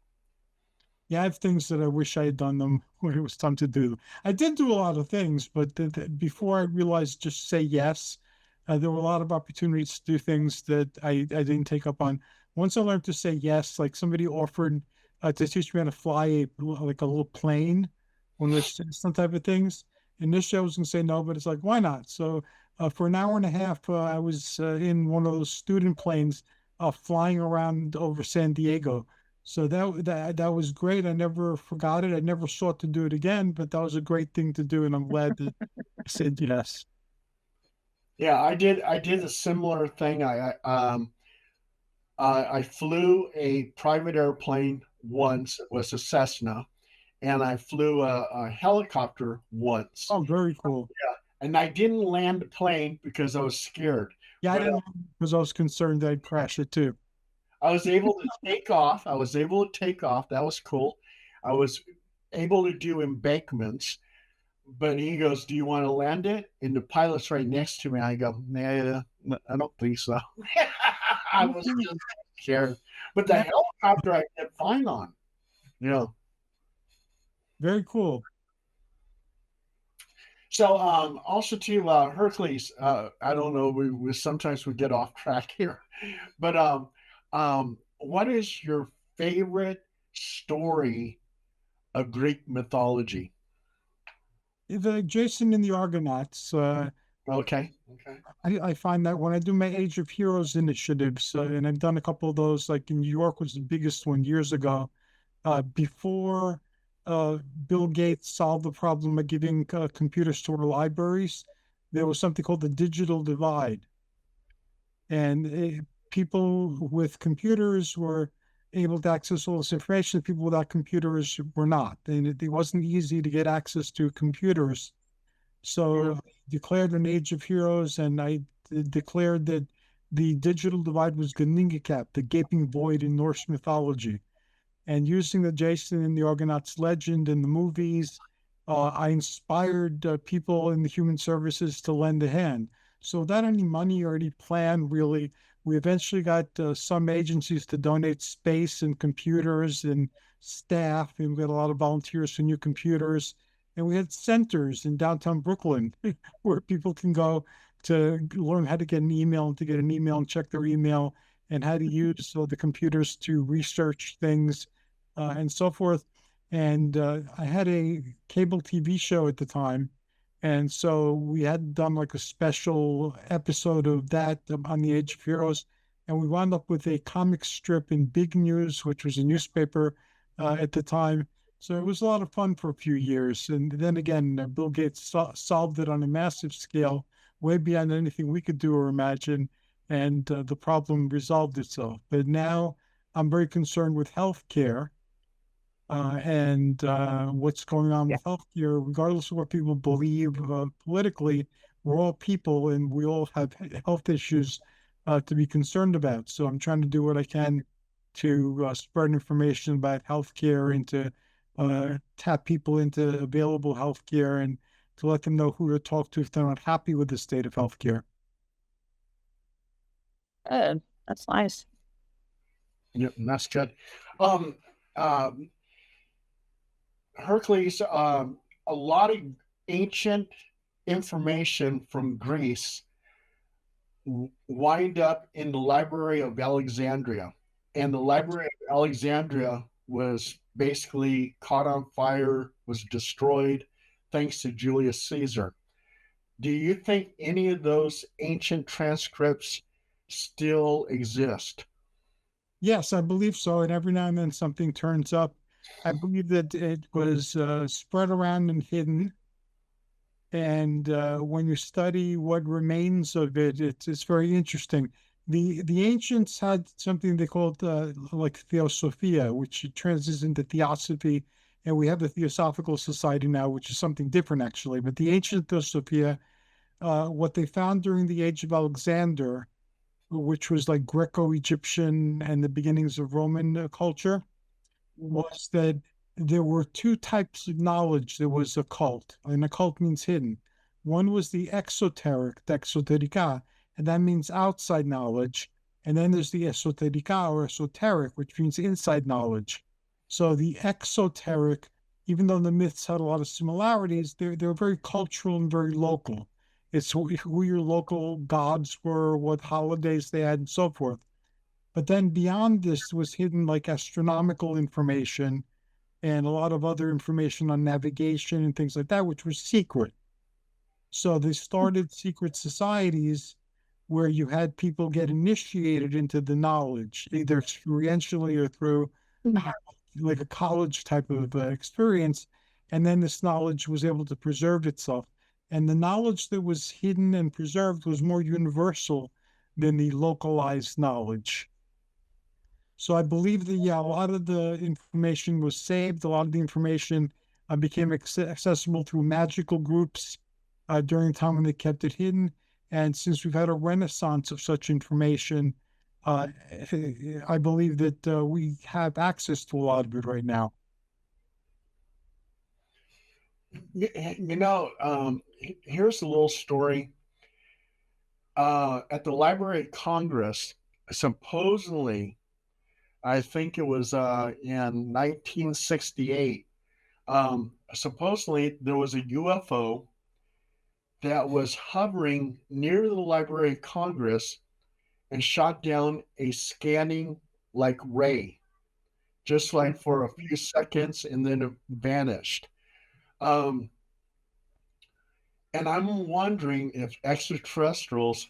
Yeah, I have things that I wish I had done them when it was time to do. I did do a lot of things, but before I realized just say yes, there were a lot of opportunities to do things that I didn't take up on. Once I learned to say yes, like somebody offered to teach me how to fly like a little plane, one of those some type of things. Initially, I was going to say no, but it's like, why not? So for an hour and a half, I was in one of those student planes flying around over San Diego. So that was great. I never forgot it. I never sought to do it again, but that was a great thing to do, and I'm glad that I said yes. Yeah, I did. I did a similar thing. I flew a private airplane once. It was a Cessna, and I flew a helicopter once. Oh, very cool. And I didn't land the plane because I was scared. Yeah, I But didn't because I was concerned that I'd crash it too. I was able to take off. I was able to take off. That was cool. I was able to do embankments. But he goes, "Do you want to land it?" And the pilot's right next to me. I go, "Nah, I don't think so." I was just scared. But the helicopter I did fine on. You know. Very cool. So also to Hercules, I don't know, we sometimes we get off track here. But what is your favorite story of Greek mythology? The Jason and the Argonauts. Okay. Okay. I find that when I do my Age of Heroes initiatives, and I've done a couple of those, like in New York was the biggest one years ago, before Bill Gates solved the problem of giving computers to our libraries, there was something called the digital divide. And people with computers were able to access all this information. People without computers were not. And it wasn't easy to get access to computers. So I declared an Age of Heroes, and I declared that the digital divide was Gningikap, the gaping void in Norse mythology. And using the Jason and the Argonauts legend in the movies, I inspired people in the human services to lend a hand. So without any money or any plan, really, we eventually got some agencies to donate space and computers and staff, and we had a lot of volunteers for new computers. And we had centers in downtown Brooklyn where people can go to learn how to get an email and to get an email and check their email and how to use the computers to research things and so forth. And I had a cable TV show at the time. And so we had done like a special episode of that on the Age of Heroes. And we wound up with a comic strip in Big News, which was a newspaper at the time. So it was a lot of fun for a few years. And then again, Bill Gates solved it on a massive scale, way beyond anything we could do or imagine. And the problem resolved itself. But now I'm very concerned with healthcare and what's going on with healthcare, regardless of what people believe politically. We're all people and we all have health issues to be concerned about. So I'm trying to do what I can to spread information about healthcare and to tap people into available healthcare and to let them know who to talk to if they're not happy with the state of healthcare. Good. That's nice. Yep, that's good. Hercules, a lot of ancient information from Greece wind up in the Library of Alexandria. And the Library of Alexandria was basically caught on fire, was destroyed thanks to Julius Caesar. Do you think any of those ancient transcripts still exist? Yes, I believe so. And every now and then something turns up. I believe that it was spread around and hidden. And when you study what remains of it, it's very interesting. The ancients had something they called like Theosophia, which translates into Theosophy. And we have the Theosophical Society now, which is something different, actually. But the ancient Theosophia, what they found during the age of Alexander, which was like Greco-Egyptian and the beginnings of Roman culture, was that there were two types of knowledge. There was occult, and occult means hidden. One was the exoteric, the exoterica, and that means outside knowledge. And then there's the esoterica or esoteric, which means inside knowledge. So the exoteric, even though the myths had a lot of similarities, they're very cultural and very local. It's who your local gods were, what holidays they had, and so forth. But then beyond this was hidden like astronomical information and a lot of other information on navigation and things like that, which was secret. So they started secret societies where you had people get initiated into the knowledge, either experientially or through like a college type of experience. And then this knowledge was able to preserve itself. And the knowledge that was hidden and preserved was more universal than the localized knowledge. So I believe that, yeah, a lot of the information was saved. A lot of the information became accessible through magical groups during the time when they kept it hidden. And since we've had a renaissance of such information, I believe that we have access to a lot of it right now. Here's a little story. At the Library of Congress, supposedly, I think it was in 1968, supposedly there was a UFO that was hovering near the Library of Congress and shot down a scanning like ray, just like for a few seconds, and then it vanished. And I'm wondering if extraterrestrials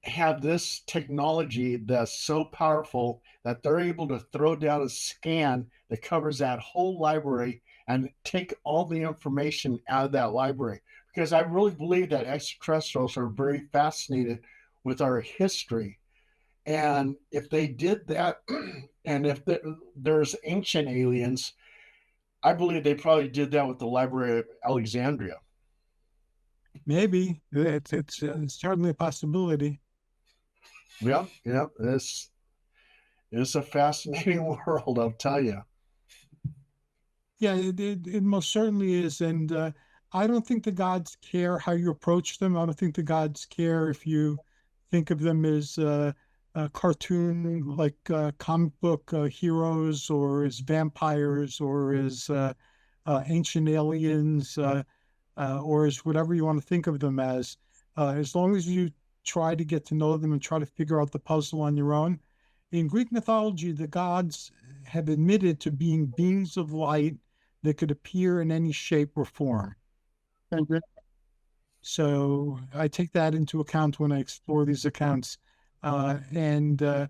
have this technology that's so powerful that they're able to throw down a scan that covers that whole library and take all the information out of that library. Because I really believe that extraterrestrials are very fascinated with our history. And if they did that, and if there's ancient aliens, I believe they probably did that with the Library of Alexandria. Maybe it's certainly a possibility. Yeah, it's a fascinating world, I'll tell you. Yeah, it most certainly is. And I don't think the gods care how you approach them. I don't think the gods care if you think of them as a cartoon, like comic book heroes, or as vampires, or as ancient aliens, or as whatever you want to think of them as long as you try to get to know them and try to figure out the puzzle on your own. In Greek mythology, the gods have admitted to being beings of light that could appear in any shape or form. So I take that into account when I explore these accounts. The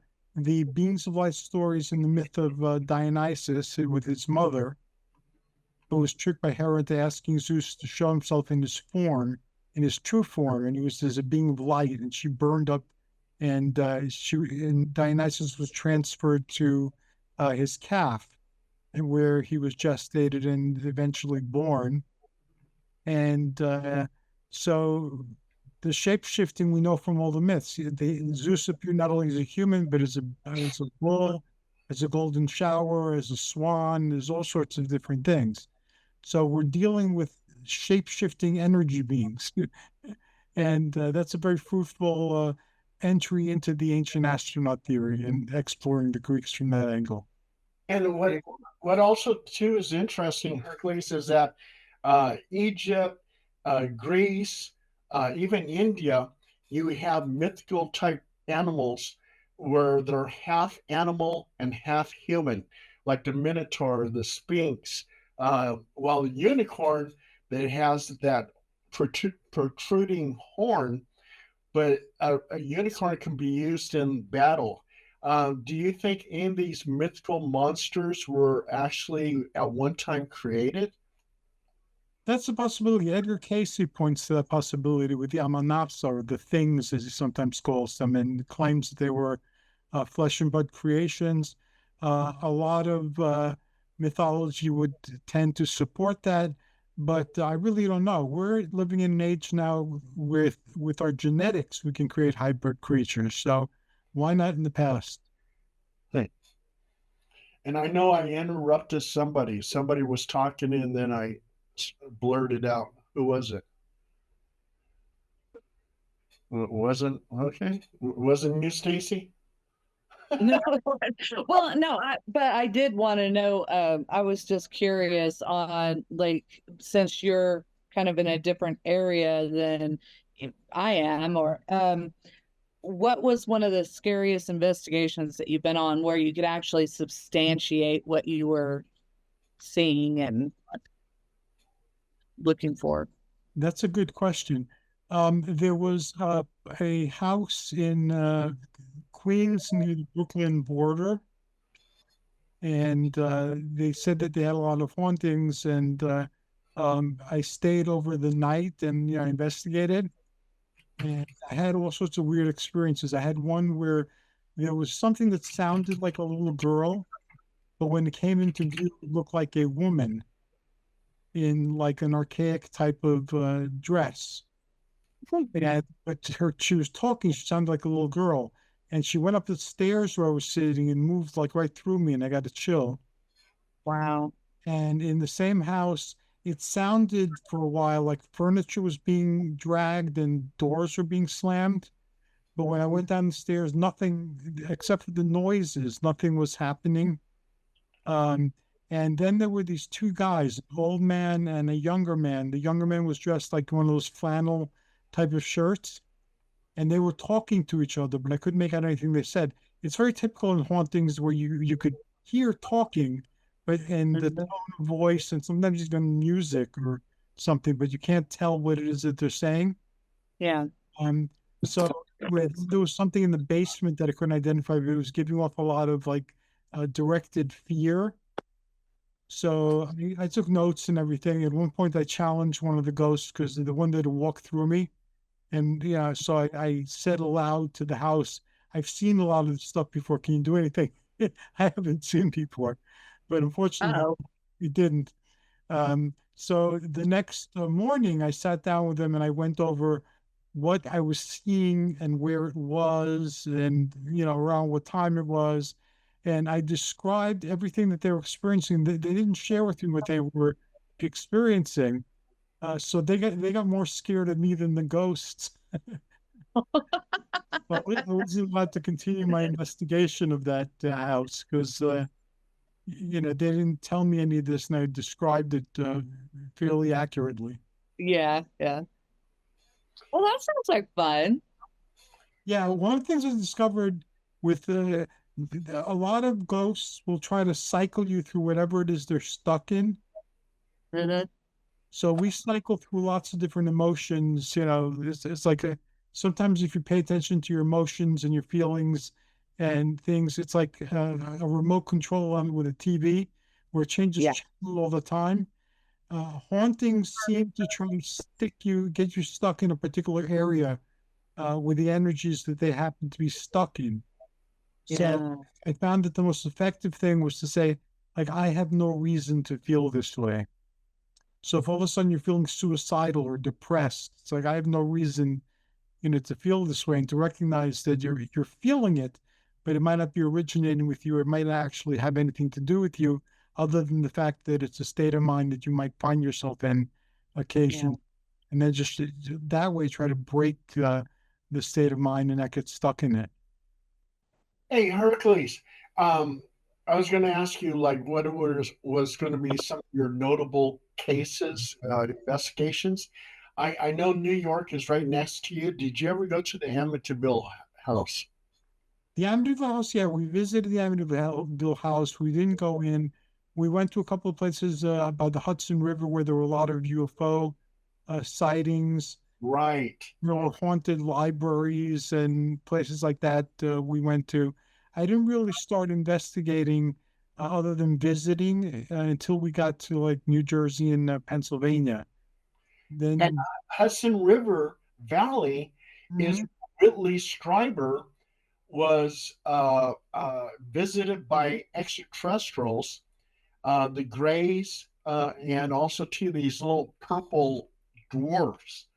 beings of light stories in the myth of Dionysus with his mother, who was tricked by Hera into asking Zeus to show himself in his form, in his true form, and he was as a being of light, and she burned up, and Dionysus was transferred to his calf, and where he was gestated and eventually born. And so the shape-shifting we know from all the myths. Zeus appeared not only as a human, but as a bull, as a golden shower, as a swan. There's all sorts of different things. So we're dealing with shape-shifting energy beings. And that's a very fruitful entry into the ancient astronaut theory and exploring the Greeks from that angle. And what also too is interesting, Hercules, is that Egypt, Greece, even India, you have mythical type animals where they're half animal and half human, like the Minotaur, the Sphinx. While the unicorn, that has that protruding horn, but a unicorn can be used in battle. Do you think any of these mythical monsters were actually at one time created? That's a possibility. Edgar Casey points to that possibility with the Amanats, or the things, as he sometimes calls them, and claims that they were flesh and blood creations. A lot of mythology would tend to support that, but I really don't know. We're living in an age now with our genetics, we can create hybrid creatures. So why not in the past? And I know I interrupted somebody. Somebody was talking and then I blurted out. Who was it? Wasn't okay. Wasn't you, Stacy? No, well, no, but I did want to know. I was just curious on, like, since you're kind of in a different area than I am, or what was one of the scariest investigations that you've been on where you could actually substantiate what you were seeing and looking for? That's a good question. There was a house in Queens near the Brooklyn border, and they said that they had a lot of hauntings, and I stayed over the night and investigated, and I had all sorts of weird experiences. I had one where there was something that sounded like a little girl, but when it came into view, it looked like a woman in like an archaic type of dress. But she was talking, she sounded like a little girl. And she went up the stairs where I was sitting and moved like right through me, and I got a chill. Wow. And in the same house, it sounded for a while like furniture was being dragged and doors were being slammed. But when I went down the stairs, nothing except for the noises, nothing was happening. And then there were these two guys, an old man and a younger man. The younger man was dressed like one of those flannel type of shirts, and they were talking to each other, but I couldn't make out anything they said. It's very typical in hauntings where you could hear talking, but in the tone of voice, and sometimes even music or something, but you can't tell what it is that they're saying. Yeah. So there was something in the basement that I couldn't identify, but it was giving off a lot of like directed fear. So I took notes and everything. At one point, I challenged one of the ghosts because the one that walked through me. And yeah, so I said aloud to the house, I've seen a lot of this stuff before. Can you do anything? I haven't seen before, but unfortunately, it didn't. So the next morning, I sat down with them and I went over what I was seeing and where it was, and around what time it was, and I described everything that they were experiencing. They didn't share with me what they were experiencing. So they got more scared of me than the ghosts. But I wasn't allowed to continue my investigation of that house because they didn't tell me any of this, and I described it fairly accurately. Yeah. Well, that sounds like fun. Yeah, one of the things I discovered with a lot of ghosts will try to cycle you through whatever it is they're stuck in. Mhm. So we cycle through lots of different emotions. It's like sometimes if you pay attention to your emotions and your feelings and things, it's like a remote control on with a TV where it changes Yeah. channel all the time. Hauntings seem to try to get you stuck in a particular area with the energies that they happen to be stuck in. So Yeah. I found that the most effective thing was to say, like, I have no reason to feel this way. So if all of a sudden you're feeling suicidal or depressed, it's like I have no reason, to feel this way and to recognize that you're feeling it, but it might not be originating with you. It might not actually have anything to do with you, other than the fact that it's a state of mind that you might find yourself in Yeah. occasionally. And then just that way try to break the state of mind and not get stuck in it. Hey, Hercules. I was going to ask you, like, what was going to be some of your notable cases, investigations. I know New York is right next to you. Did you ever go to the Amityville house? The Amityville House, yeah, we visited the Amityville House. We didn't go in. We went to a couple of places by the Hudson River where there were a lot of UFO sightings, Right. haunted libraries and places like that we went to. I didn't really start investigating other than visiting until we got to like New Jersey and Pennsylvania. And Then, Hudson River Valley is Mhm. Whitley Strieber was visited by extraterrestrials, the Greys, and also two of these little purple dwarfs.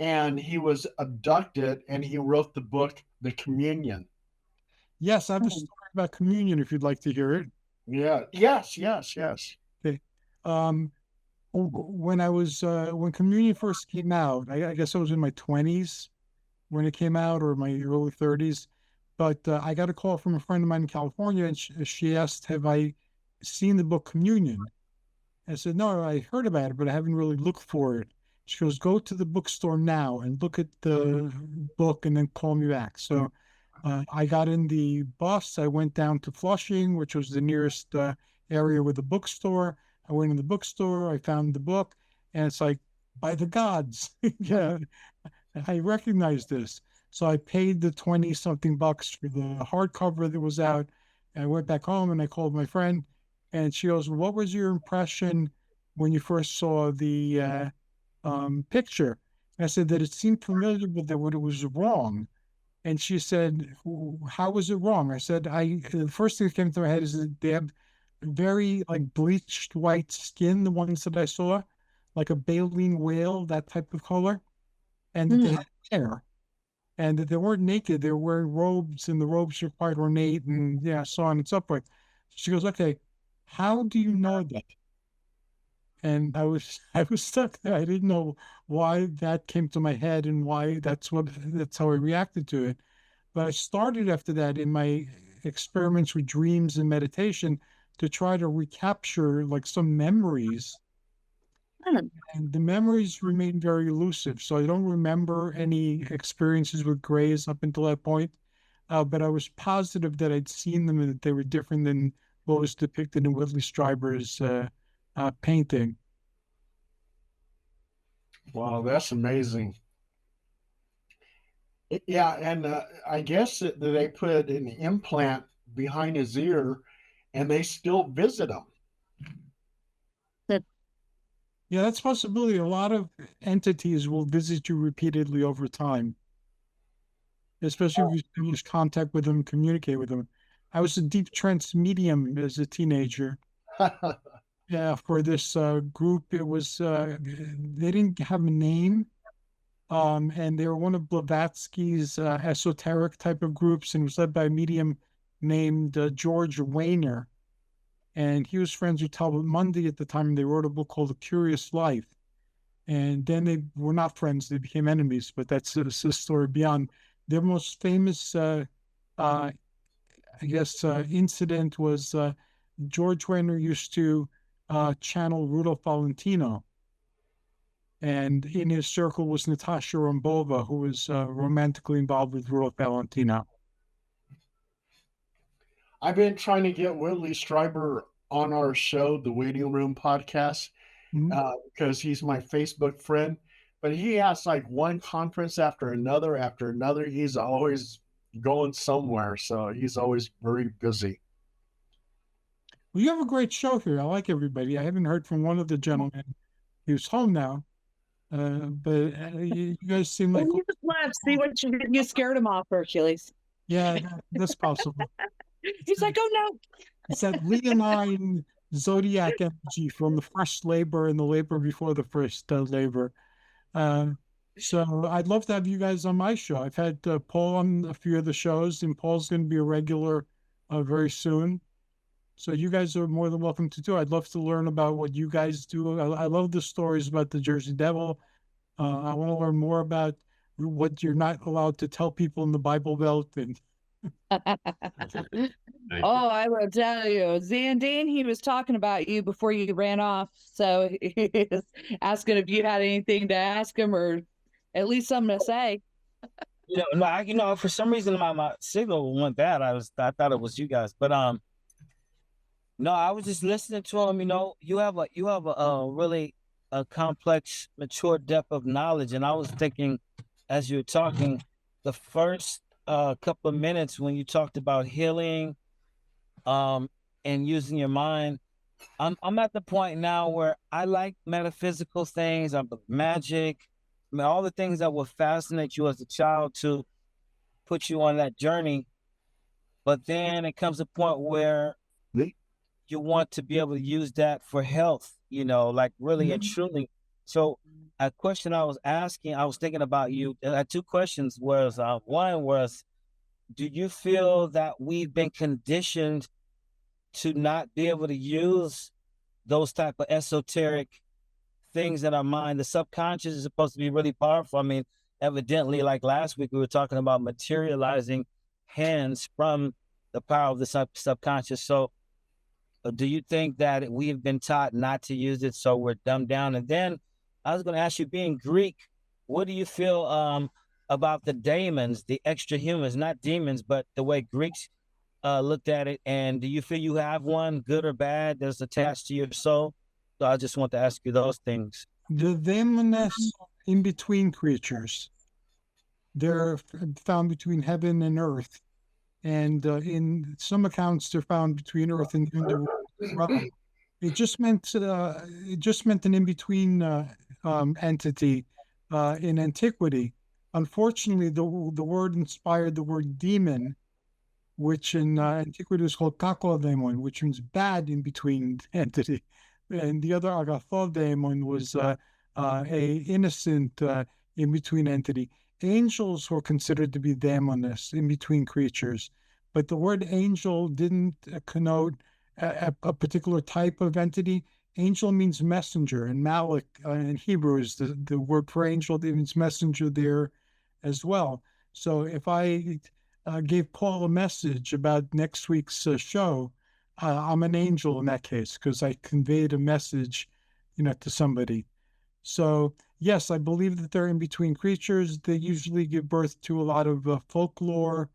And he was abducted, and he wrote the book, The Communion. Yes, I have a Hmm. story about communion if you'd like to hear it. Yeah. Yes. Yes. Yes. Okay. Um, when communion first came out, I guess I was in my 20s when it came out, or my early 30s. But I got a call from a friend of mine in California, and she asked, "Have I seen the book Communion?" I said, "No, I heard about it, but I haven't really looked for it." She goes, "Go to the bookstore now and look at the book, and then call me back." So I got in the bus. I went down to Flushing, which was the nearest area with a bookstore. I went in the bookstore. I found the book, and it's like, by the gods, yeah, I recognize this. So I paid the 20 something bucks for the hardcover that was out. And I went back home and I called my friend, and she goes, "What was your impression when you first saw the picture?" And I said that it seemed familiar, but that what it was wrong. And she said, "How was it wrong?" I said, the first thing that came to my head is that they have very like bleached white skin, the ones that I saw, like a baleen whale, that type of color, and that they Hmm. had hair, and that they weren't naked. They were wearing robes, and the robes were quite ornate, and yeah, so on and so forth. She goes, "Okay, how do you know that?" And I was stuck there. I didn't know why that came to my head and why that's how I reacted to it. But I started after that in my experiments with dreams and meditation to try to recapture like some memories. Hmm. And the memories remain very elusive. So I don't remember any experiences with grays up until that point. But I was positive that I'd seen them and that they were different than what was depicted in Whitley Strieber's painting. Wow, that's amazing. Yeah, and I guess that they put an implant behind his ear, and they still visit him. That- Yeah, that's a possibility. A lot of entities will visit you repeatedly over time, especially if you lose contact with them, communicate with them. I was a deep trance medium as a teenager. Yeah, for this group, it was they didn't have a name, and they were one of Blavatsky's esoteric type of groups, and it was led by a medium named George Wayner, and he was friends with Talbot Mundy at the time. And they wrote a book called A Curious Life, and then they were not friends; they became enemies. But that's a story beyond. Their most famous, uh, I guess, incident was George Wayner used to channel Rudolph Valentino. And in his circle was Natasha Rombova, who was romantically involved with Ruth Valentino. I've been trying to get Whitley Strieber on our show, the Waiting Room podcast, because he's my Facebook friend. But he has like one conference after another after another. He's always going somewhere, so he's always very busy. Well, you have a great show here. I like everybody. I haven't heard from one of the gentlemen. He's home now, but you guys seem like... Well, you just left. See what you scared him off, Hercules. Yeah, that's possible. He's like, oh no. It's that leonine zodiac energy from the first labor and the labor before the first labor. So I'd love to have you guys on my show. I've had Paul on a few of the shows, and Paul's going to be a regular very soon. So you guys are more than welcome to do. I'd love to learn about what you guys do. I love the stories about the Jersey Devil. I want to learn more about what you're not allowed to tell people in the Bible Belt. And I will tell you, Zandine, he was talking about you before you ran off. So he was asking if you had anything to ask him or at least something to say. For some reason my signal went bad. I thought it was you guys, but no, I was just listening to him. You have a really a complex, mature depth of knowledge, and I was thinking, as you were talking, the first couple of minutes when you talked about healing, and using your mind, I'm at the point now where I like metaphysical things, magic, all the things that will fascinate you as a child to put you on that journey. But then it comes a point where you want to be able to use that for health, like really and truly. So a question I was thinking about you, I had two questions. One was, do you feel that we've been conditioned to not be able to use those type of esoteric things in our mind? The subconscious is supposed to be really powerful. I mean, evidently, like last week, we were talking about materializing hands from the power of the subconscious. So do you think that we've been taught not to use it, so we're dumbed down? And then I was going to ask you, being Greek, what do you feel about the daemons, the extra humans, not demons, but the way Greeks looked at it? And do you feel you have one, good or bad, that's attached to your soul? So I just want to ask you those things. The daemons in between creatures, they're found between heaven and earth. And in some accounts, they're found between earth and underworld. It just meant an in-between entity in antiquity. Unfortunately, the word inspired the word demon, which in antiquity was called kakodemon, which means bad in-between entity. And the other agathodemon was a innocent in-between entity. Angels were considered to be daemoness, in-between creatures, but the word angel didn't connote a particular type of entity. Angel means messenger, and Malik in Hebrew is the word for angel. It means messenger there as well. So if I gave Paul a message about next week's show, I'm an angel in that case, because I conveyed a message, to somebody. So yes, I believe that they're in-between creatures. They usually give birth to a lot of folklore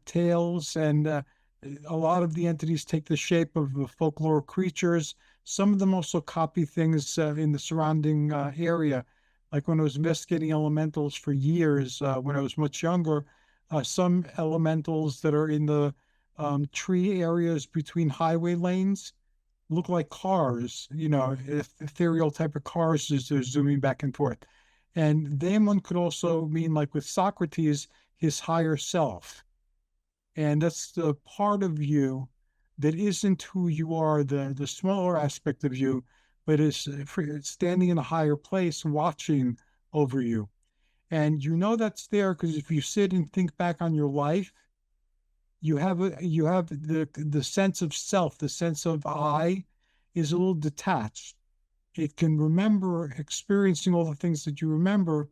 tales, and a lot of the entities take the shape of folklore creatures. Some of them also copy things in the surrounding area. Like when I was investigating elementals for years, when I was much younger, some elementals that are in the tree areas between highway lanes look like cars, ethereal type of cars as they're zooming back and forth. And daemon could also mean, like with Socrates, his higher self. And that's the part of you that isn't who you are, the smaller aspect of you, but is standing in a higher place, watching over you. And that's there because if you sit and think back on your life, you have the sense of self, the sense of I is a little detached. It can remember experiencing all the things that you remember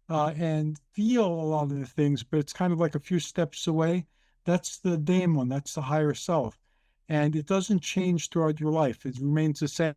and feel a lot of the things, but it's kind of like a few steps away. That's the daemon, that's the higher self. And it doesn't change throughout your life. It remains the same.